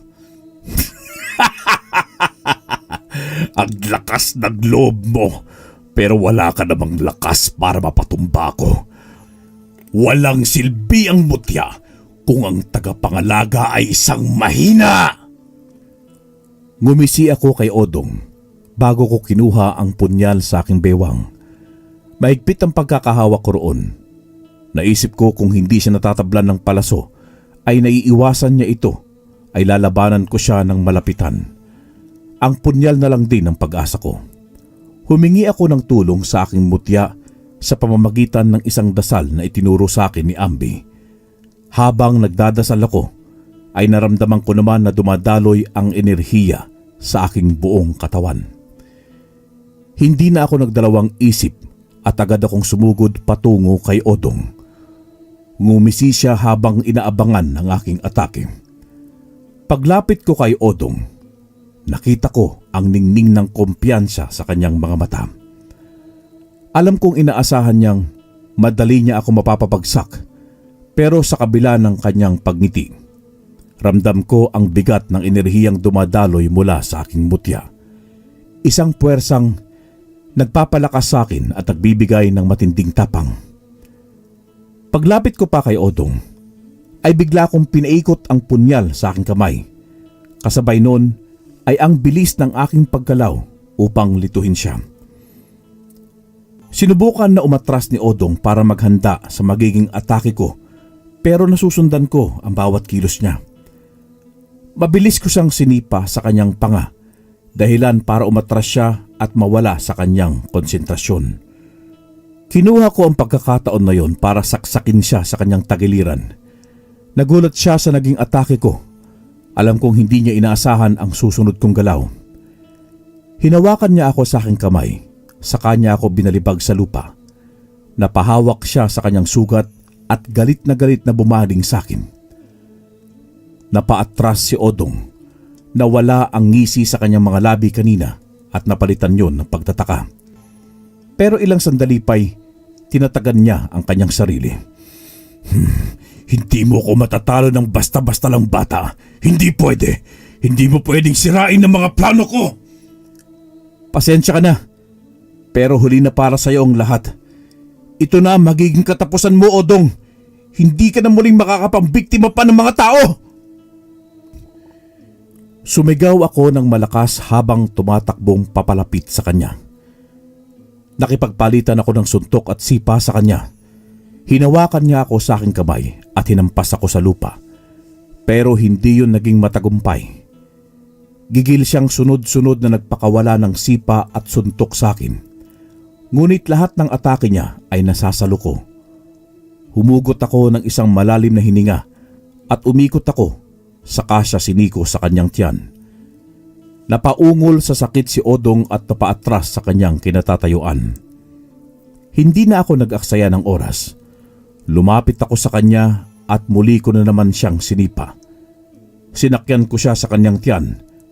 Ang lakas ng loob mo, pero wala ka namang lakas para mapatumba ko. Walang silbi ang mutya kung ang tagapangalaga ay isang mahina. Ngumisi ako kay Odong bago ko kinuha ang punyal sa aking bewang. Mahigpit ang pagkakahawak ko roon. Naisip ko kung hindi siya natatablan ng palaso ay naiiwasan niya ito, ay lalabanan ko siya ng malapitan. Ang punyal na lang din ang pag-asa ko. Humingi ako ng tulong sa aking mutya sa pamamagitan ng isang dasal na itinuro sa akin ni Ambi. Habang nagdadasal ako, ay naramdaman ko naman na dumadaloy ang enerhiya sa aking buong katawan. Hindi na ako nagdalawang isip at agad akong sumugod patungo kay Odong. Ngumisi siya habang inaabangan ang aking atake. Paglapit ko kay Odong, nakita ko ang ningning ng kumpiyansa sa kanyang mga mata. Alam kong inaasahan niyang madali niya ako mapapabagsak, pero sa kabila ng kanyang pagngiti, ramdam ko ang bigat ng enerhiyang dumadaloy mula sa aking mutya. Isang puwersang nagpapalakas sa akin at nagbibigay ng matinding tapang. Paglapit ko pa kay Odong, ay bigla kong pinaikot ang punyal sa aking kamay. Kasabay noon ay ang bilis ng aking paggalaw upang lituhin siya. Sinubukan na umatras ni Odong para maghanda sa magiging atake ko, pero nasusundan ko ang bawat kilos niya. Mabilis ko siyang sinipa sa kanyang panga, dahilan para umatras siya at mawala sa kanyang konsentrasyon. Kinuha ko ang pagkakataon na yon para saksakin siya sa kanyang tagiliran. Nagulat siya sa naging atake ko. Alam kong hindi niya inaasahan ang susunod kong galaw. Hinawakan niya ako sa aking kamay, saka niya ako binalibag sa lupa. Napahawak siya sa kanyang sugat at galit na bumaling sa akin. Napaatras si Odong. Nawala ang ngisi sa kanyang mga labi kanina at napalitan yon ng pagtataka. Pero ilang sandali pa'y tinatagan niya ang kanyang sarili. Hindi mo ko matatalo ng basta-basta lang, bata. Hindi pwede. Hindi mo pwedeng sirain ang mga plano ko. Pasensya ka na, pero huli na para sa iyo ang lahat. Ito na ang magiging katapusan mo, Odong. Hindi ka na muling makakapambiktima pa ng mga tao. Sumigaw ako ng malakas habang tumatakbong papalapit sa kanya. Nakipagpalitan ako ng suntok at sipa sa kanya. Hinawakan niya ako sa aking kamay at hinampas ako sa lupa. Pero hindi yun naging matagumpay. Gigil siyang sunod-sunod na nagpakawala ng sipa at suntok sa akin. Ngunit lahat ng atake niya ay nasasalo ko. Humugot ako ng isang malalim na hininga at umikot ako, saka siya siniko sa kanyang tiyan. Napaungol sa sakit si Odong at napaatras sa kanyang kinatatayuan. Hindi na ako nag-aksaya ng oras. Lumapit ako sa kanya at muli ko na naman siyang sinipa. Sinakyan ko siya sa kanyang tiyan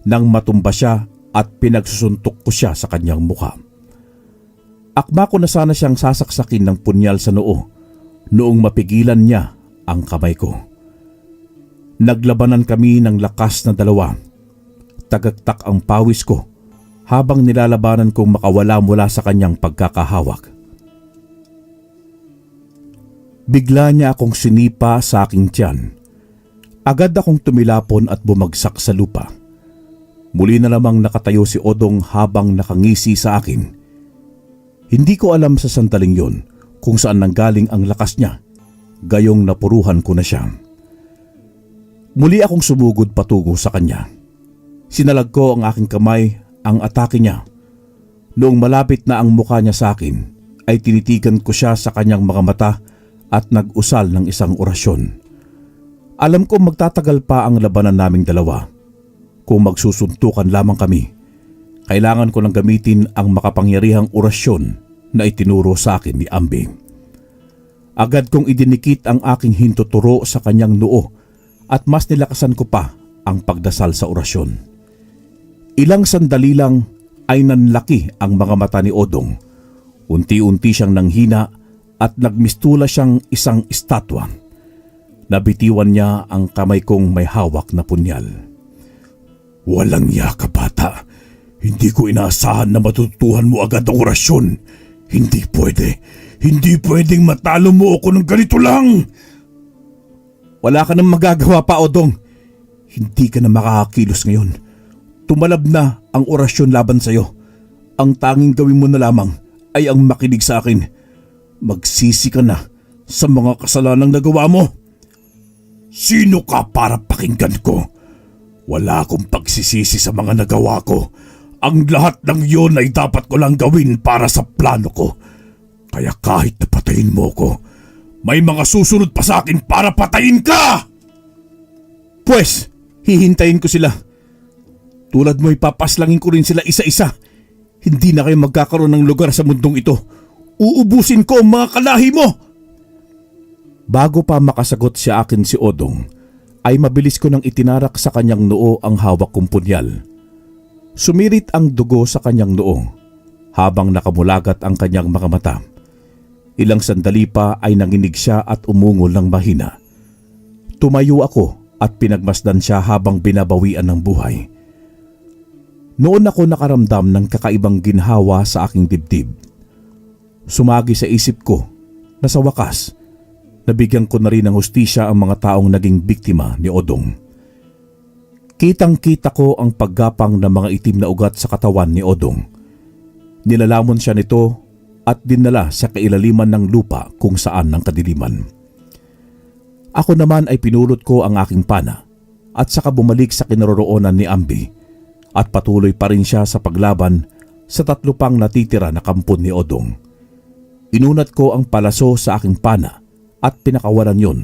nang matumba siya at pinagsusuntok ko siya sa kanyang mukha. Akma ko na sana siyang sasaksakin ng punyal sa noo noong mapigilan niya ang kamay ko. Naglabanan kami ng lakas na dalawa. Tagaktak ang pawis ko habang nilalabanan kong makawala mula sa kanyang pagkakahawak. Bigla niya akong sinipa sa aking tiyan. Agad akong tumilapon at bumagsak sa lupa. Muli na lamang nakatayo si Odong habang nakangisi sa akin. Hindi ko alam sa sandaling yon kung saan nanggaling ang lakas niya, gayong napuruhan ko na siya. Muli akong sumugod patungo sa kanya. Sinalag ko ang aking kamay, ang atake niya. Noong malapit na ang mukha niya sa akin, ay tinitigan ko siya sa kanyang mga mata at nag-usal ng isang orasyon. Alam ko magtatagal pa ang labanan naming dalawa. Kung magsusuntukan lamang kami, kailangan ko lang gamitin ang makapangyarihang orasyon na itinuro sa akin ni Ambi. Agad kong idinikit ang aking hintuturo sa kanyang noo at mas nilakasan ko pa ang pagdasal sa orasyon. Ilang sandali lang ay nanlaki ang mga mata ni Odong. Unti-unti siyang nanghina at nagmistula siyang isang estatwa. Nabitiwan niya ang kamay kong may hawak na punyal. Walang iya ka, bata. Hindi ko inaasahan na matutuhan mo agad ang orasyon. Hindi pwede. Hindi pwedeng matalo mo ako ng ganito lang. Wala ka nang magagawa pa, Odong. Hindi ka na makakakilos ngayon. Tumalab na ang orasyon laban sa'yo. Ang tanging gawin mo na lamang ay ang makinig sa akin. Magsisi ka na sa mga kasalanang nagawa mo. Sino ka para pakinggan ko? Wala akong pagsisisi sa mga nagawa ko. Ang lahat ng iyon ay dapat ko lang gawin para sa plano ko. Kaya kahit napatayin mo ko, may mga susunod pa sa akin para patayin ka! Pwes, hihintayin ko sila. Tulad mo, ipapaslangin ko rin sila isa-isa. Hindi na kayo magkakaroon ng lugar sa mundong ito. Uubusin ko ang mga kalahi mo! Bago pa makasagot sa akin si Odong, ay mabilis ko nang itinarak sa kanyang noo ang hawak kong punyal. Sumirit ang dugo sa kanyang noo habang nakamulagat ang kanyang mga mata. Ilang sandali pa ay nanginig siya at umungol ng mahina. Tumayo ako at pinagmasdan siya habang binabawian ng buhay. Noon ako nakaramdam ng kakaibang ginhawa sa aking dibdib. Sumagi sa isip ko na sa wakas, nabigyan ko na rin ng hustisya ang mga taong naging biktima ni Odong. Kitang-kita ko ang paggapang ng mga itim na ugat sa katawan ni Odong. Nilalamon siya nito at dinala sa kailaliman ng lupa kung saan ng kadiliman. Ako naman ay pinulot ko ang aking pana at saka bumalik sa kinaroroonan ni Ambi at patuloy pa rin siya sa paglaban sa 3 pang natitira na kampon ni Odong. Inunat ko ang palaso sa aking pana at pinakawalan yon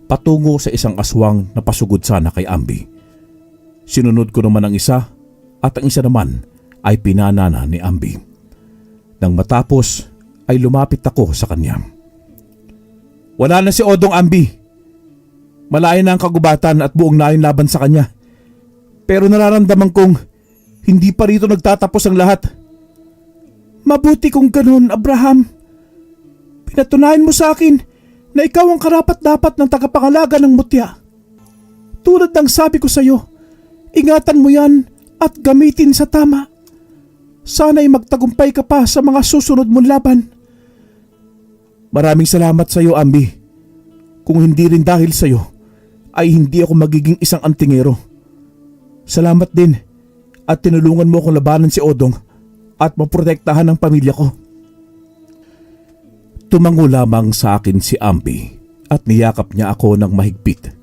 patungo sa isang aswang na pasugod sana kay Ambi. Sinunod ko naman ang isa at ang isa naman ay pinanana ni Ambi. Nang matapos ay lumapit ako sa kanya. Wala na si Odong, Ambi. Malaya na ang kagubatan at buong nayon laban sa kanya. Pero nararamdaman kong hindi pa rito nagtatapos ang lahat. Mabuti kung ganun, Abraham. Pinatunayan mo sa akin na ikaw ang karapat-dapat ng tagapangalaga ng mutya. Tulad ng sabi ko sa iyo, ingatan mo yan at gamitin sa tama. Sana'y magtagumpay ka pa sa mga susunod mong laban. Maraming salamat sa iyo, Ambi. Kung hindi rin dahil sa iyo, ay hindi ako magiging isang antingero. Salamat din at tinulungan mo akong labanan si Odong at maprotektahan ang pamilya ko. Tumango lamang sa akin si Ambi at niyakap niya ako ng mahigpit.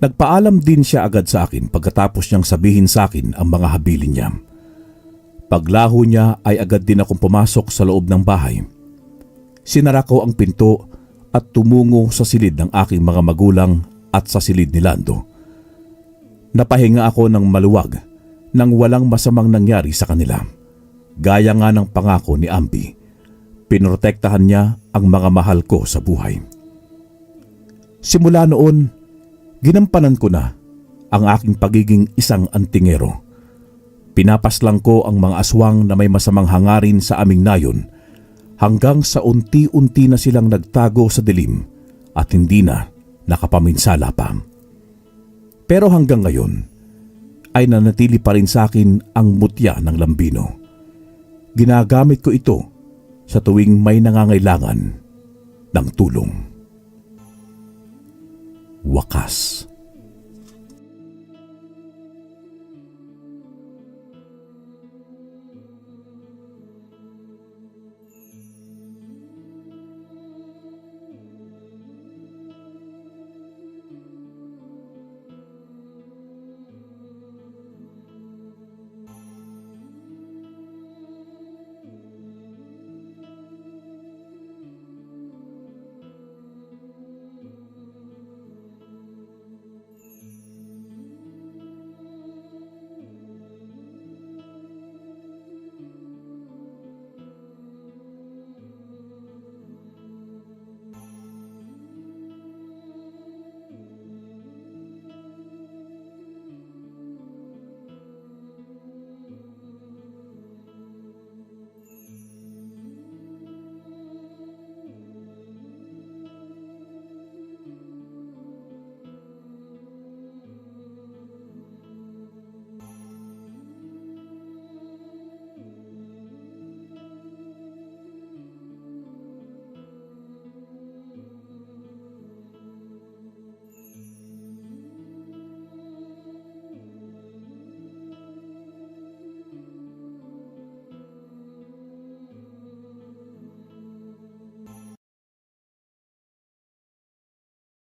Nagpaalam din siya agad sa akin pagkatapos niyang sabihin sa akin ang mga habilin niya. Paglaho niya ay agad din akong pumasok sa loob ng bahay. Sinara ko ang pinto at tumungo sa silid ng aking mga magulang at sa silid ni Lando. Napahinga ako ng maluwag nang walang masamang nangyari sa kanila. Gaya nga ng pangako ni Ambi, pinoprotektahan niya ang mga mahal ko sa buhay. Simula noon, ginampanan ko na ang aking pagiging isang antingero. Pinapaslang ko ang mga aswang na may masamang hangarin sa aming nayon hanggang sa unti-unti na silang nagtago sa dilim at hindi na nakapaminsala pa. Pero hanggang ngayon ay nanatili pa rin sa akin ang mutya ng lambino. Ginagamit ko ito sa tuwing may nangangailangan ng tulong. Wakas.